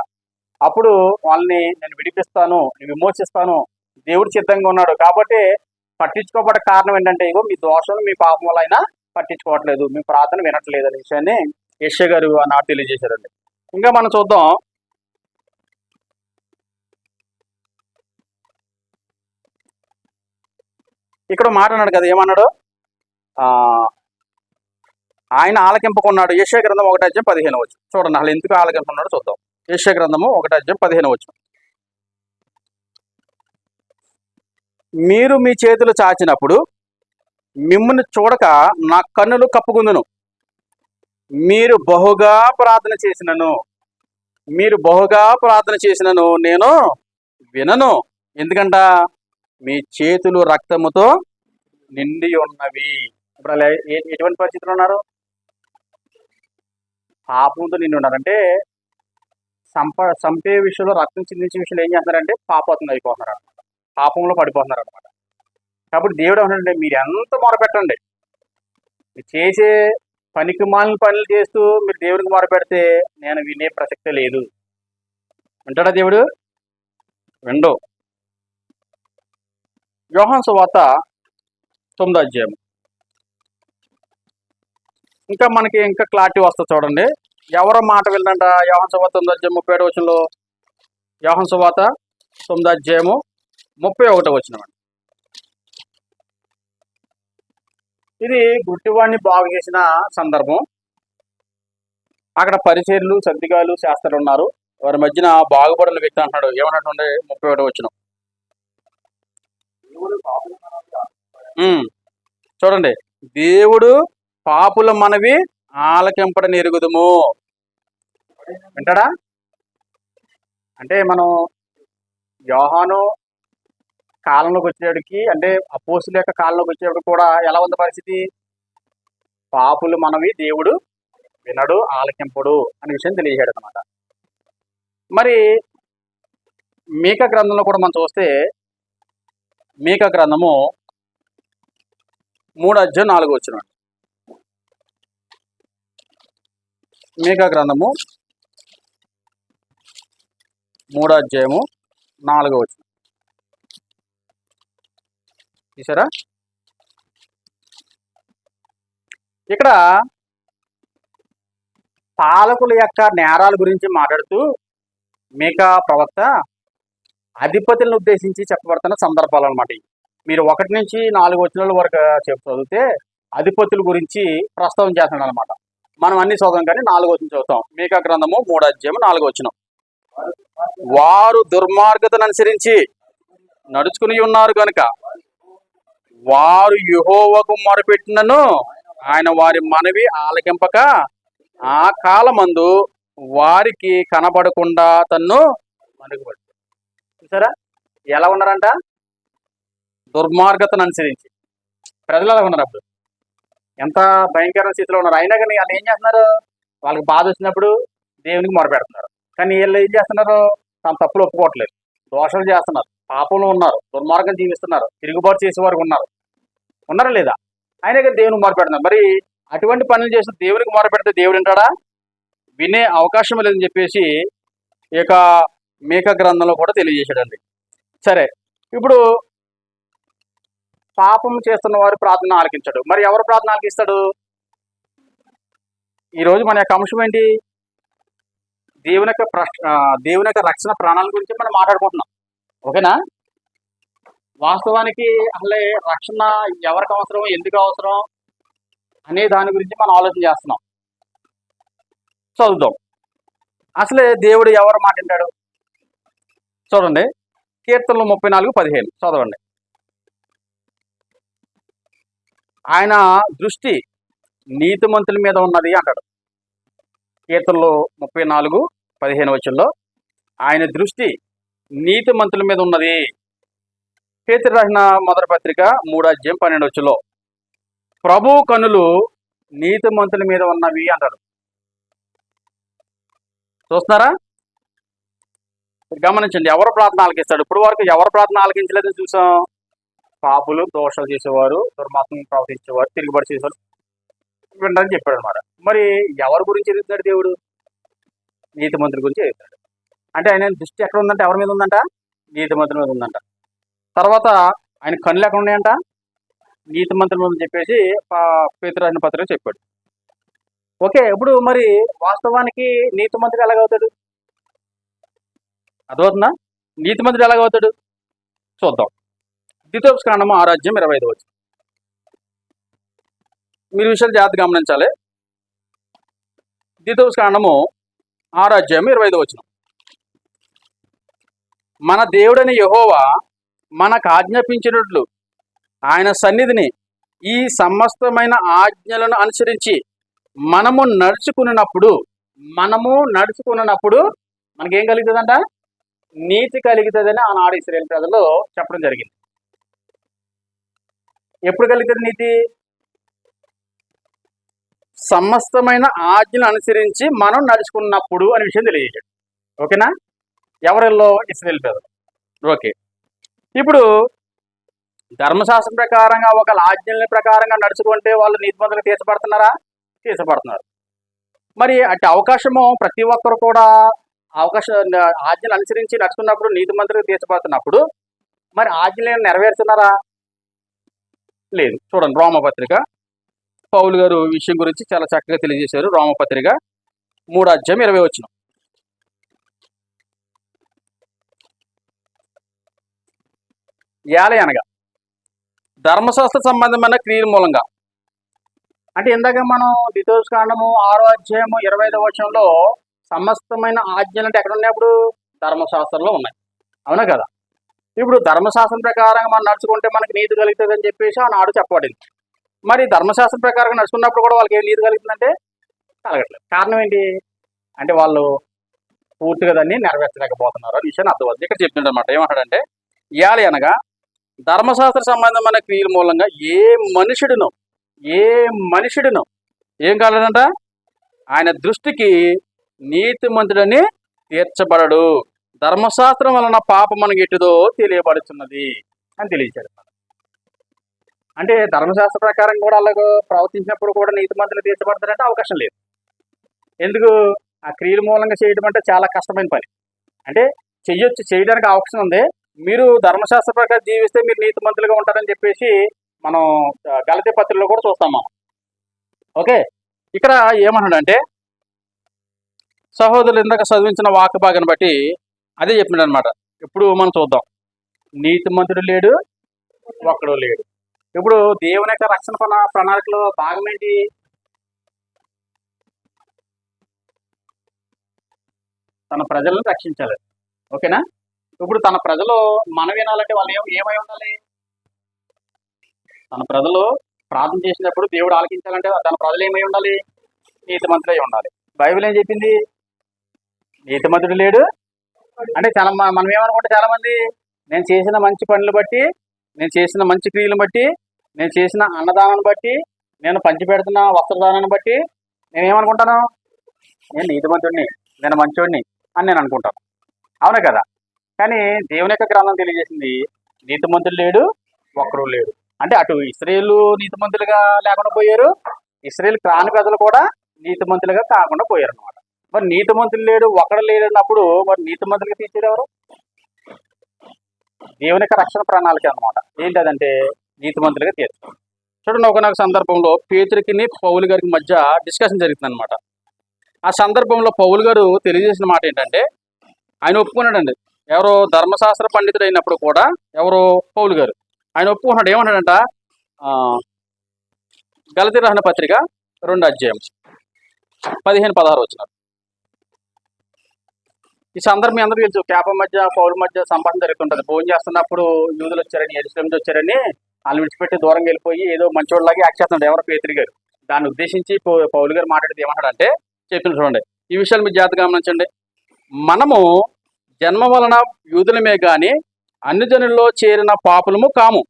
అప్పుడు వాళ్ళని నేను విడిపిస్తాను, నేను విమోచిస్తాను, దేవుడు సిద్ధంగా ఉన్నాడు. కాబట్టి పట్టించుకోబడే కారణం ఏంటంటే, ఇగో మీ దోషం, మీ పాపం వల్ల అయినా పట్టించుకోవట్లేదు, మీ ప్రార్థన వినట్లేదు అనే విషయాన్ని యెషయా గారు ఆనాడు తెలియజేశారండి. ఇంకా మనం చూద్దాం. ఇక్కడ మాట అన్నాడు కదా, ఏమన్నాడు? ఆయన ఆలకింపకున్నాడు. యెషయా గ్రంథం 1:15 చూడండి, అసలు ఎందుకు ఆలకింపకున్నాడో చూద్దాం. యెషయా గ్రంథము 1:15 మీరు మీ చేతులు చాచినప్పుడు మిమ్మల్ని చూడక నా కన్నులు కప్పుకుందును. మీరు బహుగా ప్రార్థన చేసినను నేను వినను. ఎందుకంట? మీ చేతులు రక్తముతో నిండి ఉన్నవి. ఇప్పుడు అలా ఎటువంటి పరిస్థితులు ఉన్నారు? పాపంతో నిండి ఉన్నారంటే చంపే విషయంలో, రక్తం చిందించే విషయంలో ఏం చేస్తున్నారంటే పాపాత్మ అయిపోతున్నారు అనమాట, పాపంలో పడిపోతున్నారు అనమాట. కాబట్టి దేవుడు ఏమంటే, మీరు ఎంత మొరపెట్టండి, మీరు చేసే పనికి మాలిన పనులు చేస్తూ మీరు దేవుడికి మొరపెడితే నేను వినే ప్రసక్తే లేదు. వింటాడా దేవుడు? విండు. యోహాను సువార్త 9వ అధ్యాయం. ఇంకా మనకి ఇంకా క్లారిటీ వస్తుంది చూడండి. ఎవరో మాట విందంట. యోహాను సువార్త 9వ అధ్యాయం 37వ వచనంలో, యోహాను సువార్త 9వ అధ్యాయము 31వ వచనం. ఇది గుడ్డివాడిని బాగు చేసిన సందర్భం. అక్కడ పరిచర్లు, సద్దిగాలు, శాస్త్రులు ఉన్నారు. వారి మధ్యన బాగుపడిన వ్యక్తి అంటున్నాడు. ఏమన్నట్టుండే 31వ వచనం చూడండి. దేవుడు పాపుల మనవి ఆలకింపడని ఎరుగుదుము. వింటాడా? అంటే మనం యోహాను కాలంలోకి వచ్చేటికి, అంటే అపోస్తుల యొక్క కాలంలోకి వచ్చేటికి కూడా ఎలా ఉంది పరిస్థితి? పాపులు మనవి దేవుడు వినడు, ఆలకింపడు అనే విషయం తెలియజేయడు అనమాట. మరి మీకా గ్రంథంలో కూడా మనం చూస్తే, మీకా గ్రంథము 3:4 మీకా గ్రంథము 3:4 చూసారా? ఇక్కడ పాలకుల యొక్క నేరాల గురించి మాట్లాడుతూ మీకా ప్రవక్త అధిపతులను ఉద్దేశించి చెప్పబడుతున్న సందర్భాలు అనమాట. మీరు 1-4 వచనాల వరకు చదివితే అధిపతుల గురించి ప్రస్తావన చేస్తున్నాడు అనమాట. మనం అన్ని చదవం కానీ 4వ వచనం చదువుతాం. మీకా గ్రంథము 3:4 వచనం. వారు దుర్మార్గతను అనుసరించి నడుచుకుని ఉన్నారు కనుక వారు యెహోవాకు మొరపెట్టినను ఆయన వారి మనవి ఆలకింపక ఆ కాలమందు వారికి కనబడకుండా తన్ను మరుగుపడు. చూసారా ఎలా ఉన్నారంట? దుర్మార్గతను అనుసరించి ప్రజలు అలా ఉన్నారు. అప్పుడు ఎంత భయంకరమైన స్థితిలో ఉన్నారు. అయినా కానీ వాళ్ళు ఏం చేస్తున్నారు? వాళ్ళకి బాధ వచ్చినప్పుడు దేవునికి మొరపెడుతున్నారు. కానీ వీళ్ళు ఏం చేస్తున్నారు? తమ తప్పులు ఒప్పుకోవట్లేదు, దోషాలు చేస్తున్నారు, పాపంలో ఉన్నారు, దుర్మార్గం జీవిస్తున్నారు, తిరుగుబాటు చేసేవారు ఉన్నారా లేదా? అయినా కానీ దేవునికి మొరపెడుతున్నారు. మరి అటువంటి పనులు చేసిన దేవునికి మొరపెడితే దేవుడు వింటాడా? వినే అవకాశం లేదని చెప్పేసి ఈ యొక్క మీకా గ్రంథంలో కూడా తెలియజేశాడండి. సరే, ఇప్పుడు పాపం చేస్తున్న వారు ప్రార్థన ఆలకించాడు. మరి ఎవరు ప్రార్థన ఆలకిస్తాడు? ఈరోజు మన యొక్క అంశం ఏంటి? దేవుని యొక్క రక్షణ ప్రణాళిక గురించి మనం మాట్లాడుకుంటున్నాం. ఓకేనా? వాస్తవానికి అసలే రక్షణ ఎవరికి అవసరం, ఎందుకు అవసరం అనే దాని గురించి మనం ఆలోచన చేస్తున్నాం. చదువుదాం. అసలే దేవుడు ఎవరు మాట వింటాడు? చూడండి, కీర్తనలు 34:15 చదవండి. ఆయన దృష్టి నీతిమంతుల మీద ఉన్నది అంటాడు. కీర్తనలు 34:15 వచనంలో ఆయన దృష్టి నీతిమంతుల మీద ఉన్నది. పేతురు రాసిన మొదటి పత్రిక 3:12 వచనంలో ప్రభు కనులు నీతిమంతుల మీద ఉన్నవి అంటాడు. చూస్తున్నారా? గమనించండి, ఎవరు ప్రార్థన ఆలకిస్తాడు? ఇప్పుడు వరకు ఎవరు ప్రార్థన ఆలకించలేదని చూసాం. పాపులు, దోషాలు చేసేవారు, దుర్మార్గం ప్రవర్తించేవారు, తిరుగుబడి చేసేవారు వింటారని చెప్పాడు అనమాట. మరి ఎవరి గురించి ఎదుగుతాడు దేవుడు? నీతిమంతుల గురించి ఎదుగుతాడు. అంటే ఆయన దృష్టి ఎక్కడ ఉందంటే ఎవరి మీద ఉందంట? నీతిమంతుల మీద ఉందంట. తర్వాత ఆయన కన్నులు ఎక్కడ ఉన్నాయంట? నీతిమంతుల మీద చెప్పేసి పేతురు రాసిన పత్రిక చెప్పాడు. ఓకే, ఇప్పుడు మరి వాస్తవానికి నీతిమంతుడు ఎలాగవుతాడు? అర్థమవుతుందా? నీతిమంతుడు ఎలాగవుతాడు చూద్దాం. ద్వితోపదేశకాండము 6:25 వచనం. మీరు విషయాలు జాగ్రత్తగా గమనించాలి. ద్వితోపదేశకాండము 6:25 వచనం. మన దేవుడైన యెహోవా మనకు ఆజ్ఞాపించినట్లు ఆయన సన్నిధిని ఈ సమస్తమైన ఆజ్ఞలను అనుసరించి మనము నడుచుకున్నప్పుడు మనకేం కలుగుతుందంట? నీతి కలుగుతుందని ఆనాడు ఇశ్రాయేలు ప్రజలు చెప్పడం జరిగింది. ఎప్పుడు కలుగుతుంది నీతి? సమస్తమైన ఆజ్ఞలు అనుసరించి మనం నడుచుకున్నప్పుడు అనే విషయం తెలియజేశాడు. ఓకేనా? ఎవరిలో? ఇశ్రాయేలు ప్రజలు. ఓకే, ఇప్పుడు ధర్మశాస్త్రం ప్రకారంగా ఒక ఆజ్ఞల ప్రకారంగా నడుచుకుంటే వాళ్ళు నీతిమంతులుగా తీర్చబడుతున్నారా? తీర్చబడుతున్నారు. మరి అటు అవకాశము ప్రతి ఒక్కరు కూడా ఆజ్ఞలు అనుసరించి నడుచుకున్నప్పుడు నీతిమంతులుగా తీర్చబడుతున్నప్పుడు మరి ఆజ్ఞలను నెరవేర్చున్నారా? లేదు. చూడండి, రోమపత్రిక పౌలు గారు విషయం గురించి చాలా చక్కగా తెలియజేశారు. రోమపత్రిక 3:20 వచనం. ఏలే అనగా ధర్మశాస్త్ర సంబంధమైన క్రియల మూలంగా, అంటే ఇందాక మనం ద్వితోపదేశకాండము 6:25 వచనంలో సమస్తమైన ఆజ్ఞలు అంటే ఎక్కడ ఉన్నాయి? అప్పుడు ధర్మశాస్త్రంలో ఉన్నాయి. అవునా కదా? ఇప్పుడు ధర్మశాస్త్రం ప్రకారంగా మనం నడుచుకుంటే మనకి నీతి కలుగుతుంది అని చెప్పేసి ఆనాడు చెప్పబడింది. మరి ధర్మశాస్త్రం ప్రకారంగా నడుచుకున్నప్పుడు కూడా వాళ్ళకి ఏం నీతి కలుగుతుందంటే కలగట్లేదు. కారణం ఏంటి అంటే వాళ్ళు పూర్తిగా దాన్ని నెరవేర్చలేకపోతున్నారు అని విషయాన్ని అర్థమవుతుంది. ఇక్కడ చెప్తుండే అనమాట. ఏమంటాడంటే ఇయాలి అనగా ధర్మశాస్త్ర సంబంధమైన క్రియల మూలంగా ఏ మనుషుడును ఏం కాలేదంట? ఆయన దృష్టికి నీతిమంతుడని తీర్చబడడు. ధర్మశాస్త్రం వలన పాపం మనకి ఎటుదో తెలియబడుతున్నది అని తెలియచాడు. అంటే ధర్మశాస్త్ర ప్రకారం కూడా అలాగ ప్రవర్తించినప్పుడు కూడా నీతిమంతులు తీర్చబడతారంటే అవకాశం లేదు. ఎందుకు? ఆ క్రియల మూలంగా చేయడం అంటే చాలా కష్టమైన పని. అంటే చేయడానికి అవకాశం ఉంది. మీరు ధర్మశాస్త్ర ప్రకారం జీవిస్తే మీరు నీతిమంతులుగా ఉంటారని చెప్పేసి మనం గలతీ పత్రికలో కూడా చూస్తాం మనం. ఓకే, ఇక్కడ ఏమన్నాడంటే సహోదరులు ఇందాక చదివించిన వాక్య భాగాన్ని బట్టి అదే చెప్పినాడు అనమాట. ఇప్పుడు మనం చూద్దాం. నీతిమంతుడు లేడు, ఒక్కడు లేడు. ఇప్పుడు దేవుని యొక్క రక్షణ ప్రణాళికలో భాగం ఏంటి? తన ప్రజలను రక్షించాలి. ఓకేనా? ఇప్పుడు తన ప్రజలు మనం వినాలంటే వాళ్ళు ఏమై ఉండాలి? తన ప్రజలు ప్రార్థన చేసినప్పుడు దేవుడు ఆలకించాలంటే తన ప్రజలు ఏమై ఉండాలి? నీతిమంతులై ఉండాలి. బైబిల్ ఏం చెప్పింది? నీతిమంతుడు లేడు అంటే చాలా మనం ఏమనుకుంటే చాలా మంది నేను చేసిన మంచి పనులు బట్టి, నేను చేసిన మంచి క్రియలను బట్టి, నేను చేసిన అన్నదానాన్ని బట్టి, నేను పంచిపెడుతున్న వస్త్రదానాన్ని బట్టి నేనేమనుకుంటాను? నేను నీతిమంతుడిని, నేను మంచోడిని అని నేను అనుకుంటాను. అవునా కదా? కానీ దేవుని యొక్క గ్రంథం తెలియజేసింది నీతిమంతుడు లేడు, ఒక్కడు లేడు. అంటే అటు ఇశ్రాయేలు నీతిమంతులుగా లేకుండా పోయారు, ఇశ్రాయేల్ క్రాని ప్రజలు కూడా నీతిమంతులుగా కాకుండా పోయారు అనమాట. మరి నీతిమంతులు లేడు, ఒకడు లేడు అన్నప్పుడు మరి నీతిమంతులుగా తీర్చేది ఎవరు? దేవుని యొక్క రక్షణ ప్రణాళిక అనమాట. ఏంటి అదంటే నీతిమంతులుగా తీర్చు. చూడండి, ఒకనొక సందర్భంలో పేతురుకి పౌలు గారికి మధ్య డిస్కషన్ జరుగుతుంది అనమాట. ఆ సందర్భంలో పౌలు గారు తెలియజేసిన మాట ఏంటంటే, ఆయన ఒప్పుకున్నాడండి. ఎవరో ధర్మశాస్త్ర పండితుడు అయినప్పుడు కూడా ఎవరో పౌలు గారు ఆయన ఒప్పుకున్నాడు. ఏమన్నాడంట, గలతీ రాసిన పత్రిక 2:15-16 వచ్చినారు. ఈ సందర్భం అందరూ తెలుసు. కేప మధ్య పౌల మధ్య సంభాషణ జరుగుతుంటది. భోజనం చేస్తున్నప్పుడు యూదులు వచ్చారని, యెరూషలేము నుంచి వచ్చారని వాళ్ళు విడిచిపెట్టి దూరంగా వెళ్ళిపోయి ఏదో మంచోళ్ళలాగా యాక్ట్ చేస్తున్నాడు ఎవరో పేతురు గారు. దాన్ని ఉద్దేశించి పౌలు గారు మాట్లాడితే ఏమంటాడంటే, చెప్పిన చూడండి, ఈ విషయాలు మీరు జాగ్రత్తగా గమనించండి. మనము జన్మ వలన యూదులమే గాని అన్ని జనుల్లో చేరిన పాపులము కాము.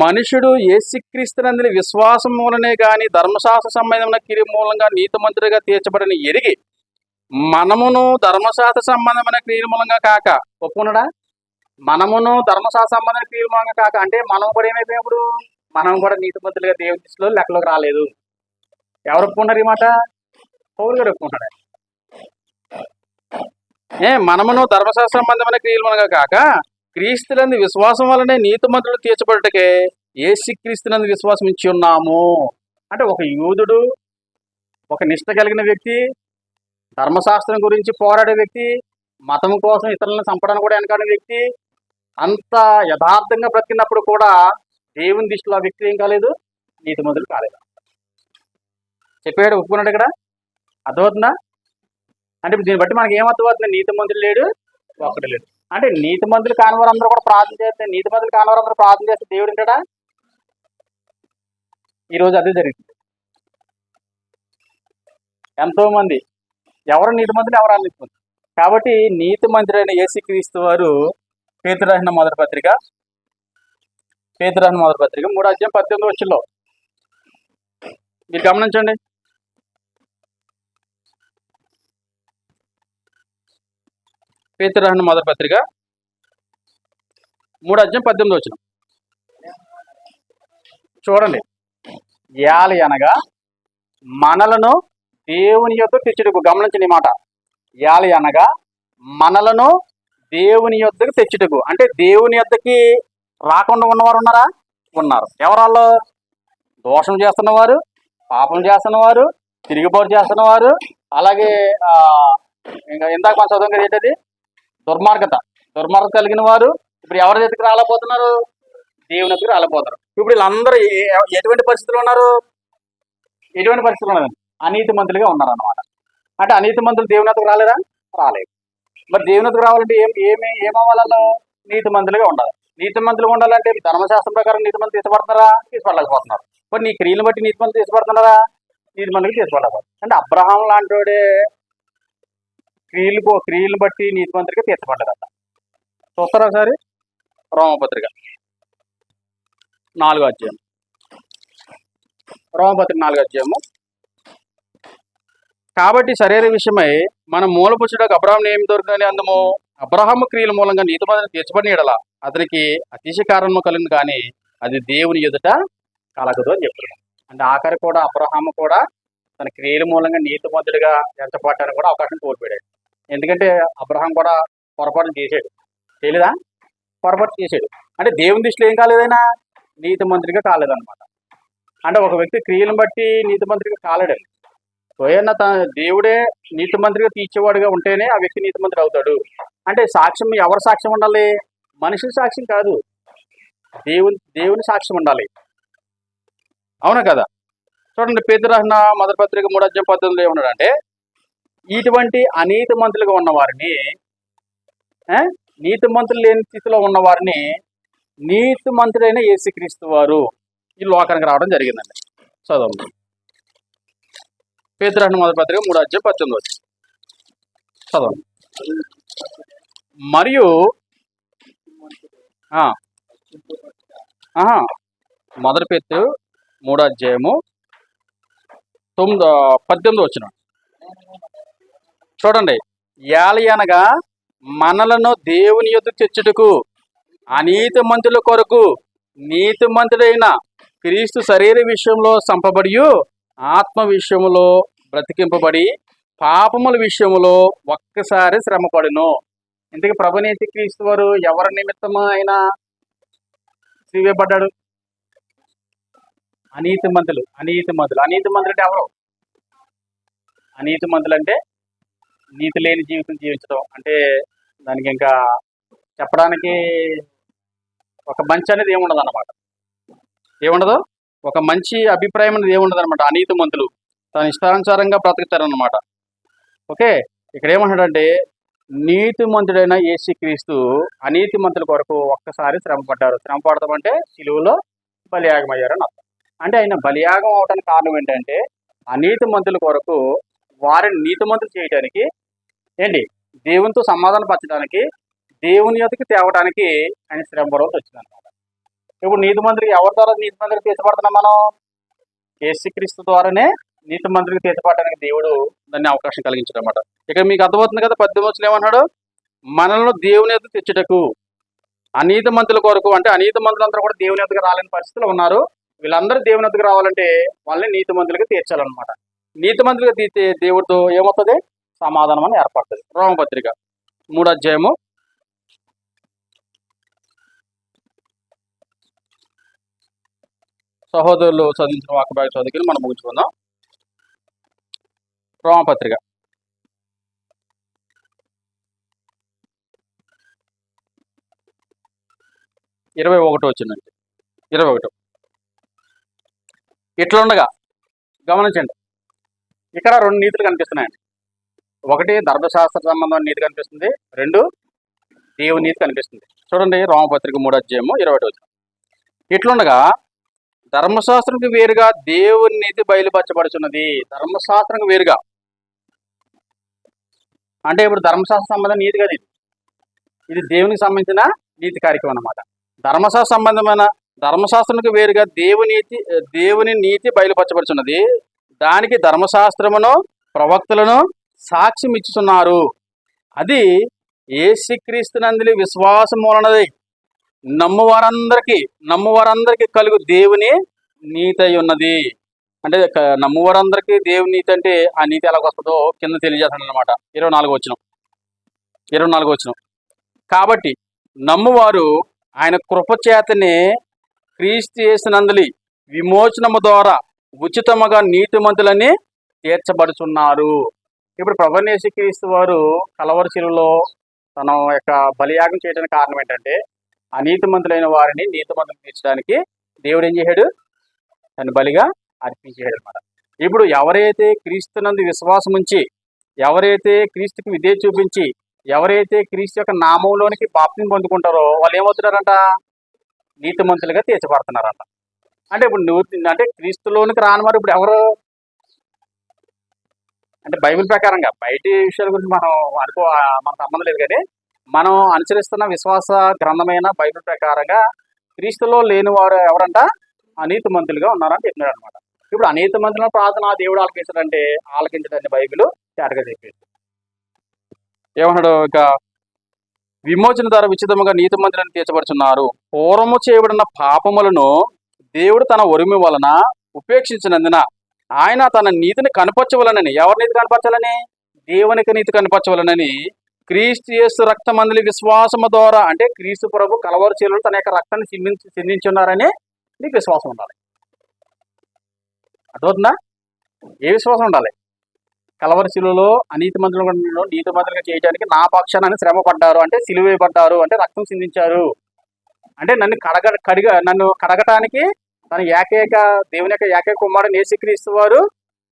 మనుషుడు యేసుక్రీస్తునందు విశ్వాసం మూలనే గాని ధర్మశాస్త్ర సంబంధమైన క్రియ మూలంగా నీతిమంతుడిగా తీర్చబడిన ఎరిగి మనమును ధర్మశాస్త్ర సంబంధమైన క్రియల మూలంగా కాక, ఒప్పుకున్నాడా? మనమును ధర్మశాస్త్ర సంబంధమైన క్రియల మూలంగా కాక అంటే మనం కూడా ఏమైపోయినప్పుడు మనం కూడా నీతిమంతులుగా దేవుని దృష్టిలో లెక్కలోకి రాలేదు. ఎవరు ఒప్పుకున్నారు ఈ మాట? పౌలు గారు ఒప్పుకుంటాడు. మనమును ధర్మశాస్త్ర సంబంధమైన క్రియల మూలంగా కాక క్రీస్తునందు విశ్వాసం వల్లనే నీతిమంతులు తీర్చబడటకే యేసుక్రీస్తునందు విశ్వాసం ఇచ్చి ఉన్నాము. అంటే ఒక యూదుడు, ఒక నిష్ట కలిగిన వ్యక్తి, ధర్మశాస్త్రం గురించి పోరాడే వ్యక్తి, మతం కోసం ఇతరులను చంపడానికి కూడా వెనకాడిన వ్యక్తి, అంత యథార్థంగా బ్రతికినప్పుడు కూడా దేవుని దృష్టిలో ఆ వ్యక్తి ఏం కాలేదు, నీతిమంతులు కాలేదు. చెప్పాడు, ఒప్పుకున్నాడు. ఇక్కడ అర్థమవుతుందా? అంటే దీన్ని బట్టి మనకి ఏమర్థమవుతుంది? నీతిమంతులు లేడు, ఒక్కడు లేడు. అంటే నీతిమంతులు కాని వారందరూ కూడా ప్రార్థన చేస్తే, నీతిమంతులు కాని వారందరూ ప్రార్థన చేస్తే దేవుడు ఉంటాడా? ఈరోజు అదే జరుగుతుంది. ఎంతో మంది ఎవరు నీతిమంతులు, ఎవరు అనిపిస్తుంది. కాబట్టి నీతిమంతుడైన యేసుక్రీస్తు వారు పేతురు రాసిన మొదటి పత్రిక 3:18 మీరు గమనించండి. పేతురు రాసిన మొదటి పత్రిక 3:18 చూడండి. యాలి అనగా మనలను దేవుని యొద్ద తెచ్చుటకు. గమనించండి ఈ మాట. యాలి అనగా మనలను దేవుని యొద్దకు తెచ్చుటకు. అంటే దేవుని యొద్దకి రాకుండా ఉన్నవారు ఉన్నారా? ఉన్నారు. ఎవరాళ్ళు? దోషం చేస్తున్నవారు, పాపం చేస్తున్నవారు, తిరిగిపోటు చేస్తున్నవారు, అలాగే ఇంకా ఇందాక మన చదువు కదా ఏంటది, దుర్మార్గత కలిగిన వారు. ఇప్పుడు ఎవరి దగ్గరికి రాలేకపోతున్నారు? దేవుని దగ్గరికి రాలేకపోతున్నారు. ఇప్పుడు వీళ్ళందరూ ఎటువంటి పరిస్థితులు ఉన్నారు? అనీతి మంతులుగా ఉన్నారు అన్నమాట. అంటే అనీతి మంతులు దేవుని దగ్గరికి రాలేదా? రాలేదు. మరి దేవుని దగ్గరికి రావాలంటే ఏమవ్వాలలో? నీతి మంతులుగా ఉండాలి. నీతి మంతులుగా ఉండాలంటే ధర్మశాస్త్రం ప్రకారం నీతి మంతులు తీసుకోబడుతున్నారా? తీసుకోలేకపోతున్నారు. మరి నీ క్రియలను బట్టి నీతి మంతులు తీసుకోబడుతున్నారా? నీతి మంతులు తీసుకోలేకపోతున్నారు. అంటే అబ్రహాం లాంటి క్రియలను బట్టి నీతి మంతులుగా తీర్చబడ్డదట. చూస్తారా ఒకసారి? రోమపత్రిక 4 రోమపత్రిక 4 కాబట్టి శరీర విషయమై మన మూలపురుషుడు అబ్రహాం ఏమి దొరికిందని అందము అబ్రహాము క్రియల మూలంగా నీతిమంతులు తీర్చబడిన ఎడల అతనికి అతిశయ కారణము కలిగింది, కానీ అది దేవుని ఎదుట కలగదు అని చెప్తున్నాడు. అంటే ఆఖరి కూడా అబ్రహాము కూడా తన క్రియల మూలంగా నీతిమంతుడిగా ఎంచబడటానికి కూడా అవకాశం కోల్పోయాడు. ఎందుకంటే అబ్రహాం కూడా పొరపాటు చేశాడు. తెలీదా? పొరపాటు చేశాడు. అంటే దేవుని దృష్టిలో ఏం కాలేదైనా నీతిమంతుడిగా కాలేదన్నమాట. అంటే ఒక వ్యక్తి క్రియలను బట్టి నీతిమంతుడిగా కాలేడండి. స్వయంగా దేవుడే నీతిమంతుడిగా తీర్చేవాడుగా ఉంటేనే ఆ వ్యక్తి నీతిమంతుడు అవుతాడు. అంటే సాక్ష్యం ఎవరి సాక్ష్యం ఉండాలి? మనుషుల సాక్ష్యం కాదు, దేవుని సాక్ష్యం ఉండాలి. అవునా కదా? చూడండి, పేతురు రాసిన మొదటి పత్రిక 3:18 ఏమన్నాడంటే, ఇటువంటి అనీతి మంతులుగా ఉన్నవారిని, నీతి మంతులు లేని స్థితిలో ఉన్నవారిని నీతి మంతుడైన యేసుక్రీస్తు వారు ఈ లోకానికి రావడం జరిగిందండి. చదవండి. పేతురు రాసిన మొదటి పత్రిక 3:18 చదవండి. మరియు మొదటి పేతురు 3:18 చూడండి. యాలి అనగా మనలను దేవుని యొద్దకు తెచ్చుటకు అనీతి మంతుల కొరకు నీతిమంతుడైన క్రీస్తు శరీర విషయంలో చంపబడి ఆత్మ విషయంలో బ్రతికింపబడి పాపముల విషయంలో ఒక్కసారి శ్రమపడును. ఇంతకీ ప్రభునేసి క్రీస్తు వారు ఎవరి నిమిత్తము ఆయన సిలువబడ్డాడు? అనీతిమంతులు. అనీతిమంతులు అంటే ఎవరు? అనీతిమంతులు అంటే నీతి లేని జీవితం జీవించడం. అంటే దానికి ఇంకా చెప్పడానికి ఒక మంచి అనేది ఏముండదు అన్నమాట. ఏముండదు? ఒక మంచి అభిప్రాయం అనేది ఏముండదు అనమాట. అనీతిమంతులు తన ఇష్టానుసారంగా బ్రతుకుతారనమాట. ఓకే, ఇక్కడ ఏమంటాడంటే నీతిమంతుడైన యేసుక్రీస్తు అనీతిమంతుల కొరకు ఒక్కసారి శ్రమ పడ్డారు. శ్రమ పడతాం అంటే సిలువలో బలియాగం అయ్యారని అర్థం. అంటే ఆయన బలియాగం అవడానికి కారణం ఏంటంటే అనీతిమంతుల కొరకు వారిని నీతిమంతులు చేయడానికి, ఏంటి, దేవునితో సమాధానం పరచడానికి, దేవుని యొద్దకు తేవడానికి ఆయన శ్రమ పడవలసి వచ్చిందనమాట. ఇప్పుడు నీతిమంతుడికి ఎవరి ద్వారా నీతిమంతుడికి తీర్చబడుతున్నాం మనం? యేసుక్రీస్తు ద్వారానే నీతిమంతుడికి తీర్చబడడానికి దేవుడు దాన్ని అవకాశం కలిగించాడు అనమాట. ఇక్కడ మీకు అర్థమవుతుంది కదా, 18 ఏమన్నాడు? మనల్ని దేవుని యొద్దకు తెచ్చుటకు. అనీతిమంతుల కొరకు అంటే అనీతిమంతులందరూ కూడా దేవుని యొద్దకు రాలేని పరిస్థితులు ఉన్నారు. వీళ్ళందరూ దేవుని యొద్దకు రావాలంటే వాళ్ళని నీతిమంతులుగా తీర్చాలన్నమాట. నీతిమంతులుగా తీర్చే దేవుడితో ఏమవుతుంది? సమాధానం అని ఏర్పడుతుంది. రోమపత్రిక 3వ అధ్యాయము సహోదరులు చదివించిన వాక్యభాగం చదువుకుని మనం ముగించుకుందాం. రోమపత్రిక 21 వచ్చిందండి. 21 ఇట్లుండగా గమనించండి, ఇక్కడ 2 నీతులు కనిపిస్తున్నాయండి. ఒకటి ధర్మశాస్త్ర సంబంధం నీతి కనిపిస్తుంది, 2 దేవుని నీతి కనిపిస్తుంది. చూడండి, రోమపత్రిక 3వ అధ్యాయము 21 వచ్చిన. ఇట్లుండగా ధర్మశాస్త్రంకి వేరుగా దేవుని నీతి బయలుపరచబడుచున్నది. ధర్మశాస్త్రంకి వేరుగా అంటే ఇప్పుడు ధర్మశాస్త్ర సంబంధం నీతి కదా, ఇది దేవునికి సంబంధించిన నీతి కార్యక్రమం అన్నమాట. ధర్మశాస్త్ర సంబంధమైన ధర్మశాస్త్రానికి వేరుగా దేవుని నీతి బయలుపరచబడుచున్నది. దానికి ధర్మశాస్త్రమును ప్రవక్తలను సాక్ష్యం ఇచ్చుతున్నారు. అది యేసుక్రీస్తునందు విశ్వాసం మూలనది నమ్మువారందరికీ కలుగు దేవుని నీతి అయి ఉన్నది. అంటే నమ్మువారందరికీ దేవుని నీతి అంటే ఆ నీతి ఎలాగొస్తుందో కింద తెలియజేస్తాడు అనమాట. 24 వచనం. కాబట్టి నమ్మువారు ఆయన కృపచేతనే క్రీస్తు యేసునందు విమోచనము ద్వారా ఉచితముగా నీతిమంతులని తీర్చబడుచున్నారు. ఇప్పుడు ప్రభువైన యేసుక్రీస్తు వారు కలవరి శిలువలో తన యొక్క బలియాగం చేయడానికి కారణం ఏంటంటే అనీతిమంతులైన వారిని నీతిమంతులు తీర్చడానికి దేవుడు ఏం చేశాడు? తను బలిగా అర్పించాడు అనమాట. ఇప్పుడు ఎవరైతే క్రీస్తునందు విశ్వాసం ఉంచి, ఎవరైతే క్రీస్తుకి విధేయత చూపించి, ఎవరైతే క్రీస్తు యొక్క నామంలోనికి బాప్తిసం పొందుకుంటారో వాళ్ళు ఏమవుతున్నారంట? నీతిమంతులుగా తీర్చబడుతున్నారంట. అంటే ఇప్పుడు నువ్వు అంటే క్రీస్తులోనికి రాని వారు ఇప్పుడు ఎవరు అంటే బైబిల్ ప్రకారంగా, బయటి విషయాల గురించి మనం మనకు సంబంధం లేదు, కానీ మనం అనుసరిస్తున్న విశ్వాస గ్రంథమైన బైబిల్ ప్రకారంగా క్రీస్తులో లేని వారు ఎవరంట? అనీతిమంతులుగా ఉన్నారని చెప్పినాడు అనమాట. ఇప్పుడు అనీతిమంతుల ప్రార్థన దేవుడు ఆలకించాడంటే ఆలకించడాన్ని బైబిల్ తేటగా చెప్పేది. ఏమన్నాడు? ఇక విమోచన ద్వారా ఉచితముగా నీతిమంతులను తీర్చబడుచున్నారు. పూర్వము చేయబడిన పాపములను దేవుడు తన ఒరిమి వలన ఉపేక్షించినందున ఆయన తన నీతిని కనపరచవలనని, ఎవరి నీతి కనపరచాలని? దేవునికి నీతి కనపరచవలనని క్రీస్తు యేసు రక్తమందులి విశ్వాసము ద్వారా, అంటే క్రీస్తు ప్రభు కలవరి శిలువలో తన యొక్క రక్తాన్ని చిందించున్నారని నీకు విశ్వాసం ఉండాలి. అర్థమవుతుందా? ఏ విశ్వాసం ఉండాలి? కలవరి శిలువలో అనీతిమంతులను నీతిమంతులుగా చేయడానికి నా పక్షాన్ని శ్రమ పడ్డారు, అంటే సిలువ వేయబడ్డారు, అంటే రక్తం చిందించారు, అంటే నన్ను కడగటానికి తన దేవుని యొక్క ఏకైక కుమారుడు యేసుక్రీస్తు వారు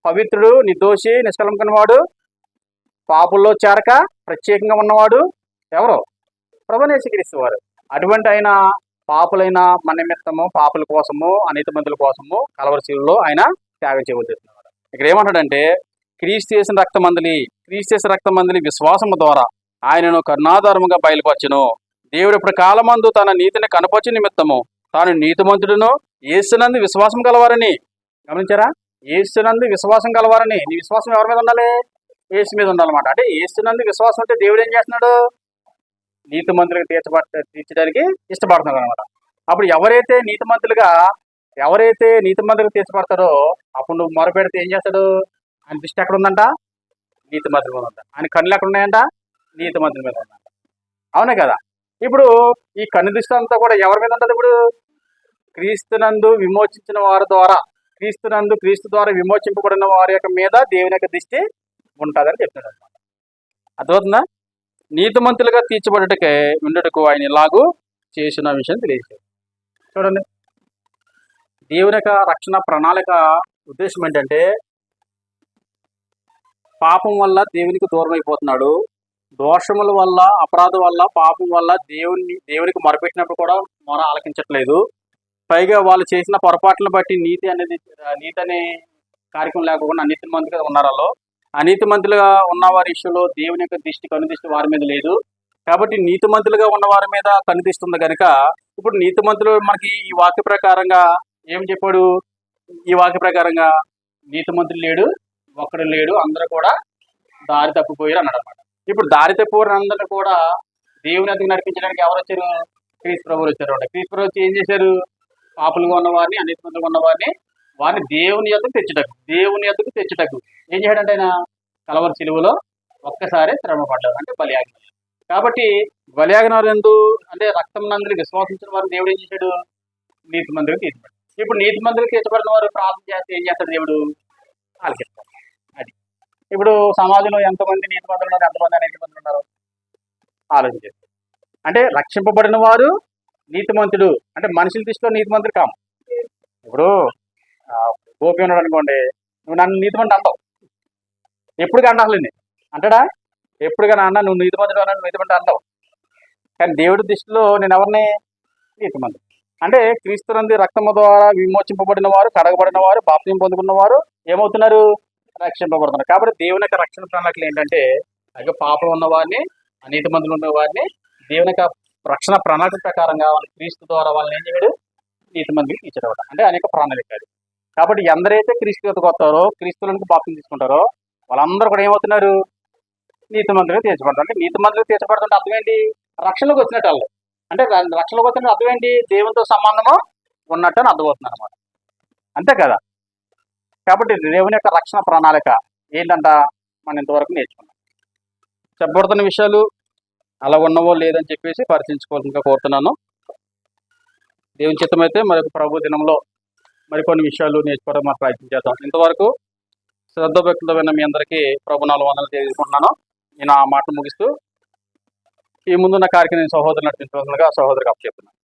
పవిత్రుడు, నిర్దోషి, నిష్కలంకన వాడు, పాపుల్లో చేరక ప్రత్యేకంగా ఉన్నవాడు ఎవరు? ప్రభువైన యేసుక్రీస్తు వారు. అటువంటి ఆయన పాపులైన మన నిమిత్తము, పాపుల కోసము, అనీతిమంతుల కోసము కలవరి శిలువలో ఆయన త్యాగం చేయబోతున్నారు. ఇక్కడ ఏమంటాడంటే క్రీస్తు చేసిన రక్తమందులి విశ్వాసము ద్వారా ఆయనను కరుణాధారముగా బయలుపరచును. దేవుడు ఇప్పుడు కాలమందు తన నీతిని కనపరచు నిమిత్తము తాను నీతిమంతుడును యేసునందు విశ్వాసం కలవారని. గమనించారా? యేసునందు విశ్వాసం కలవారని. నీ విశ్వాసం ఎవరి మీద ఉండాలి? యేసు మీద ఉండాలన్నమాట. అంటే యేసునందు విశ్వాసం అంటే దేవుడు ఏం చేస్తున్నాడు? నీతిమంతులకు తీర్చడానికి ఇష్టపడుతున్నాడు అనమాట. అప్పుడు ఎవరైతే నీతిమంతులుగా తీర్చబడతారో అప్పుడు నువ్వు మొరపెడితే ఏం చేస్తాడు? ఆయన దృష్టి ఎక్కడ ఉందంట? నీతిమంతుల మీద ఉందంట. ఆయన కన్నులు ఎక్కడ ఉన్నాయంట? నీతిమంతుల మీద ఉందంట. అవునే కదా? ఇప్పుడు ఈ కన్ను దృష్టి అంతా కూడా ఎవరి మీద ఉంటుంది? ఇప్పుడు క్రీస్తు ద్వారా విమోచింపబడిన వారి యొక్క మీద దేవుని యొక్క దృష్టి ఉంటుందని చెప్తున్నాడు అనమాట. అర్థమవుతుందా? నీతిమంతులుగా ఉండుటకు ఆయన ఇలాగూ చేసిన విషయం తెలియజేశారు. చూడండి, దేవుని యొక్క రక్షణ ప్రణాళిక ఉద్దేశం ఏంటంటే, పాపం వల్ల దేవునికి దూరం అయిపోతున్నాడు. దోషముల వల్ల, అపరాధం వల్ల, పాపం వల్ల దేవునికి మొరపెట్టినప్పుడు కూడా మొర ఆలకించట్లేదు. పైగా వాళ్ళు చేసిన పొరపాట్లను బట్టి నీతి అనే కార్యక్రమం లేకుండా అనీతిమంతులుగా ఉన్నారు. వాళ్ళు అనీతిమంతులుగా ఉన్న వారి విషయంలో దేవుని యొక్క కనుదృష్టి వారి మీద లేదు. కాబట్టి నీతిమంతులుగా ఉన్న వారి మీద కనుదృష్టి ఉంది కనుక ఇప్పుడు నీతిమంతులు మనకి ఈ వాక్య ప్రకారంగా ఏం చెప్పాడు? ఈ వాక్య ప్రకారంగా నీతిమంతులు లేడు, ఒక్కడు లేడు, అందరూ కూడా దారి తప్పిపోయారు అన్నాడు అనమాట. ఇప్పుడు దారి తప్పిపోయిన అందరూ కూడా దేవుని ఎదుగు నడిపించడానికి ఎవరు వచ్చారు? క్రీస్తు ప్రభువులు వచ్చారు. క్రీస్తు ప్రభు వచ్చి ఏం చేశారు? పాపులుగా ఉన్నవారిని, అనీతిమంతులుగా ఉన్నవారిని దేవుని ఎద్దుకు తెచ్చుటకు ఏం చేయడంటే ఆయన కలవరి సిలువలో ఒక్కసారి శ్రమ పడ్డారు, అంటే బలియాగం. కాబట్టి బలియాగనారు అంటే రక్తం నందులు విశ్వాసించిన వారిని దేవుడు ఏం చేశాడు? నీతిమంతులకు తీర్చబడ్డాడు. ఇప్పుడు నీతిమంతులకు తీర్చబడిన వారు ప్రార్థన చేస్తే ఏం చేస్తాడు దేవుడు? ఆలకిస్తాడు. అది ఇప్పుడు సమాజంలో ఎంతమంది నీతిమంతులు ఉన్నారు, ఎంతమంది అనీతిమంతులు ఉన్నారు ఆలోచించారు. అంటే రక్షింపబడిన వారు నీతిమంతుడు అంటే మనుషుల దృష్టిలో నీతిమంతుడు కాము. ఇప్పుడు గోపి ఉన్నాడు అనుకోండి, నువ్వు నన్ను నీతిమంతుడు అంటావు, ఎప్పుడు అంటాలి అంటాడా? ఎప్పుడుగా నాన్న నువ్వు నీతిమంతుడు అన్నా నీతిమంతుడు అంటావు. కానీ దేవుడి దృష్టిలో నేను ఎవరిని? నీతిమంతుడు. అంటే క్రీస్తునందు రక్తము ద్వారా విమోచింపబడిన వారు, కడగబడిన వారు, బాప్తిసం పొందుకున్న వారు ఏమవుతున్నారు? రక్షింపబడుతున్నారు. కాబట్టి దేవుని యొక్క రక్షణ ప్రణాళికలు ఏంటంటే, అలాగే పాపం ఉన్న వారిని, అనీతిమంతులు ఉన్న వారిని దేవుని యొక్క రక్షణ ప్రణాళిక ప్రకారంగా క్రీస్తు ద్వారా వాళ్ళని ఏం చేయడు? నీతిమంతులకు తీర్చడం అంటే అనేక ప్రణాళిక. కాబట్టి ఎందరైతే క్రీస్తు యొద్దకు వస్తారో, క్రీస్తులకు బాప్తిసం తీసుకుంటారో వాళ్ళందరూ కూడా ఏమవుతున్నారు? నీతిమంతులుగా తీర్చబడతారు. అంటే నీతిమంతులుగా తీర్చబడుతుంటే అర్థం ఏంటి? రక్షణలోకి వచ్చినట్టు వాళ్ళు. అంటే రక్షణలోకి వచ్చినట్టు అర్థం ఏంటి? దేవునితో సంబంధము ఉన్నట్టు అని అర్థమవుతుంది అనమాట. అంతే కదా? కాబట్టి దేవుని యొక్క రక్షణ ప్రణాళిక ఏంటంట మనం ఇంతవరకు నేర్చుకున్నాం. చెప్పబడుతున్న విషయాలు అలా ఉన్నవో లేదని చెప్పేసి పరిశీలించుకోవాల్సిందిగా కోరుతున్నాను. దేవుని చిత్తమైతే మరొక ప్రభు దినంలో మరికొన్ని విషయాలు నేర్చుకోవడం మనం ప్రయత్నం చేద్దాం. ఇంతవరకు శ్రద్ధ భక్తులతో విన్న మీ అందరికీ ప్రభునాలు వందలు తెలియజేసుకుంటున్నాను. నేను ఆ మాటలు ముగిస్తూ ఈ ముందున్న కార్యక్రమం సహోదరు నడిపించవలసిందిగా సహోదరికి అప్పచెప్తున్నాను.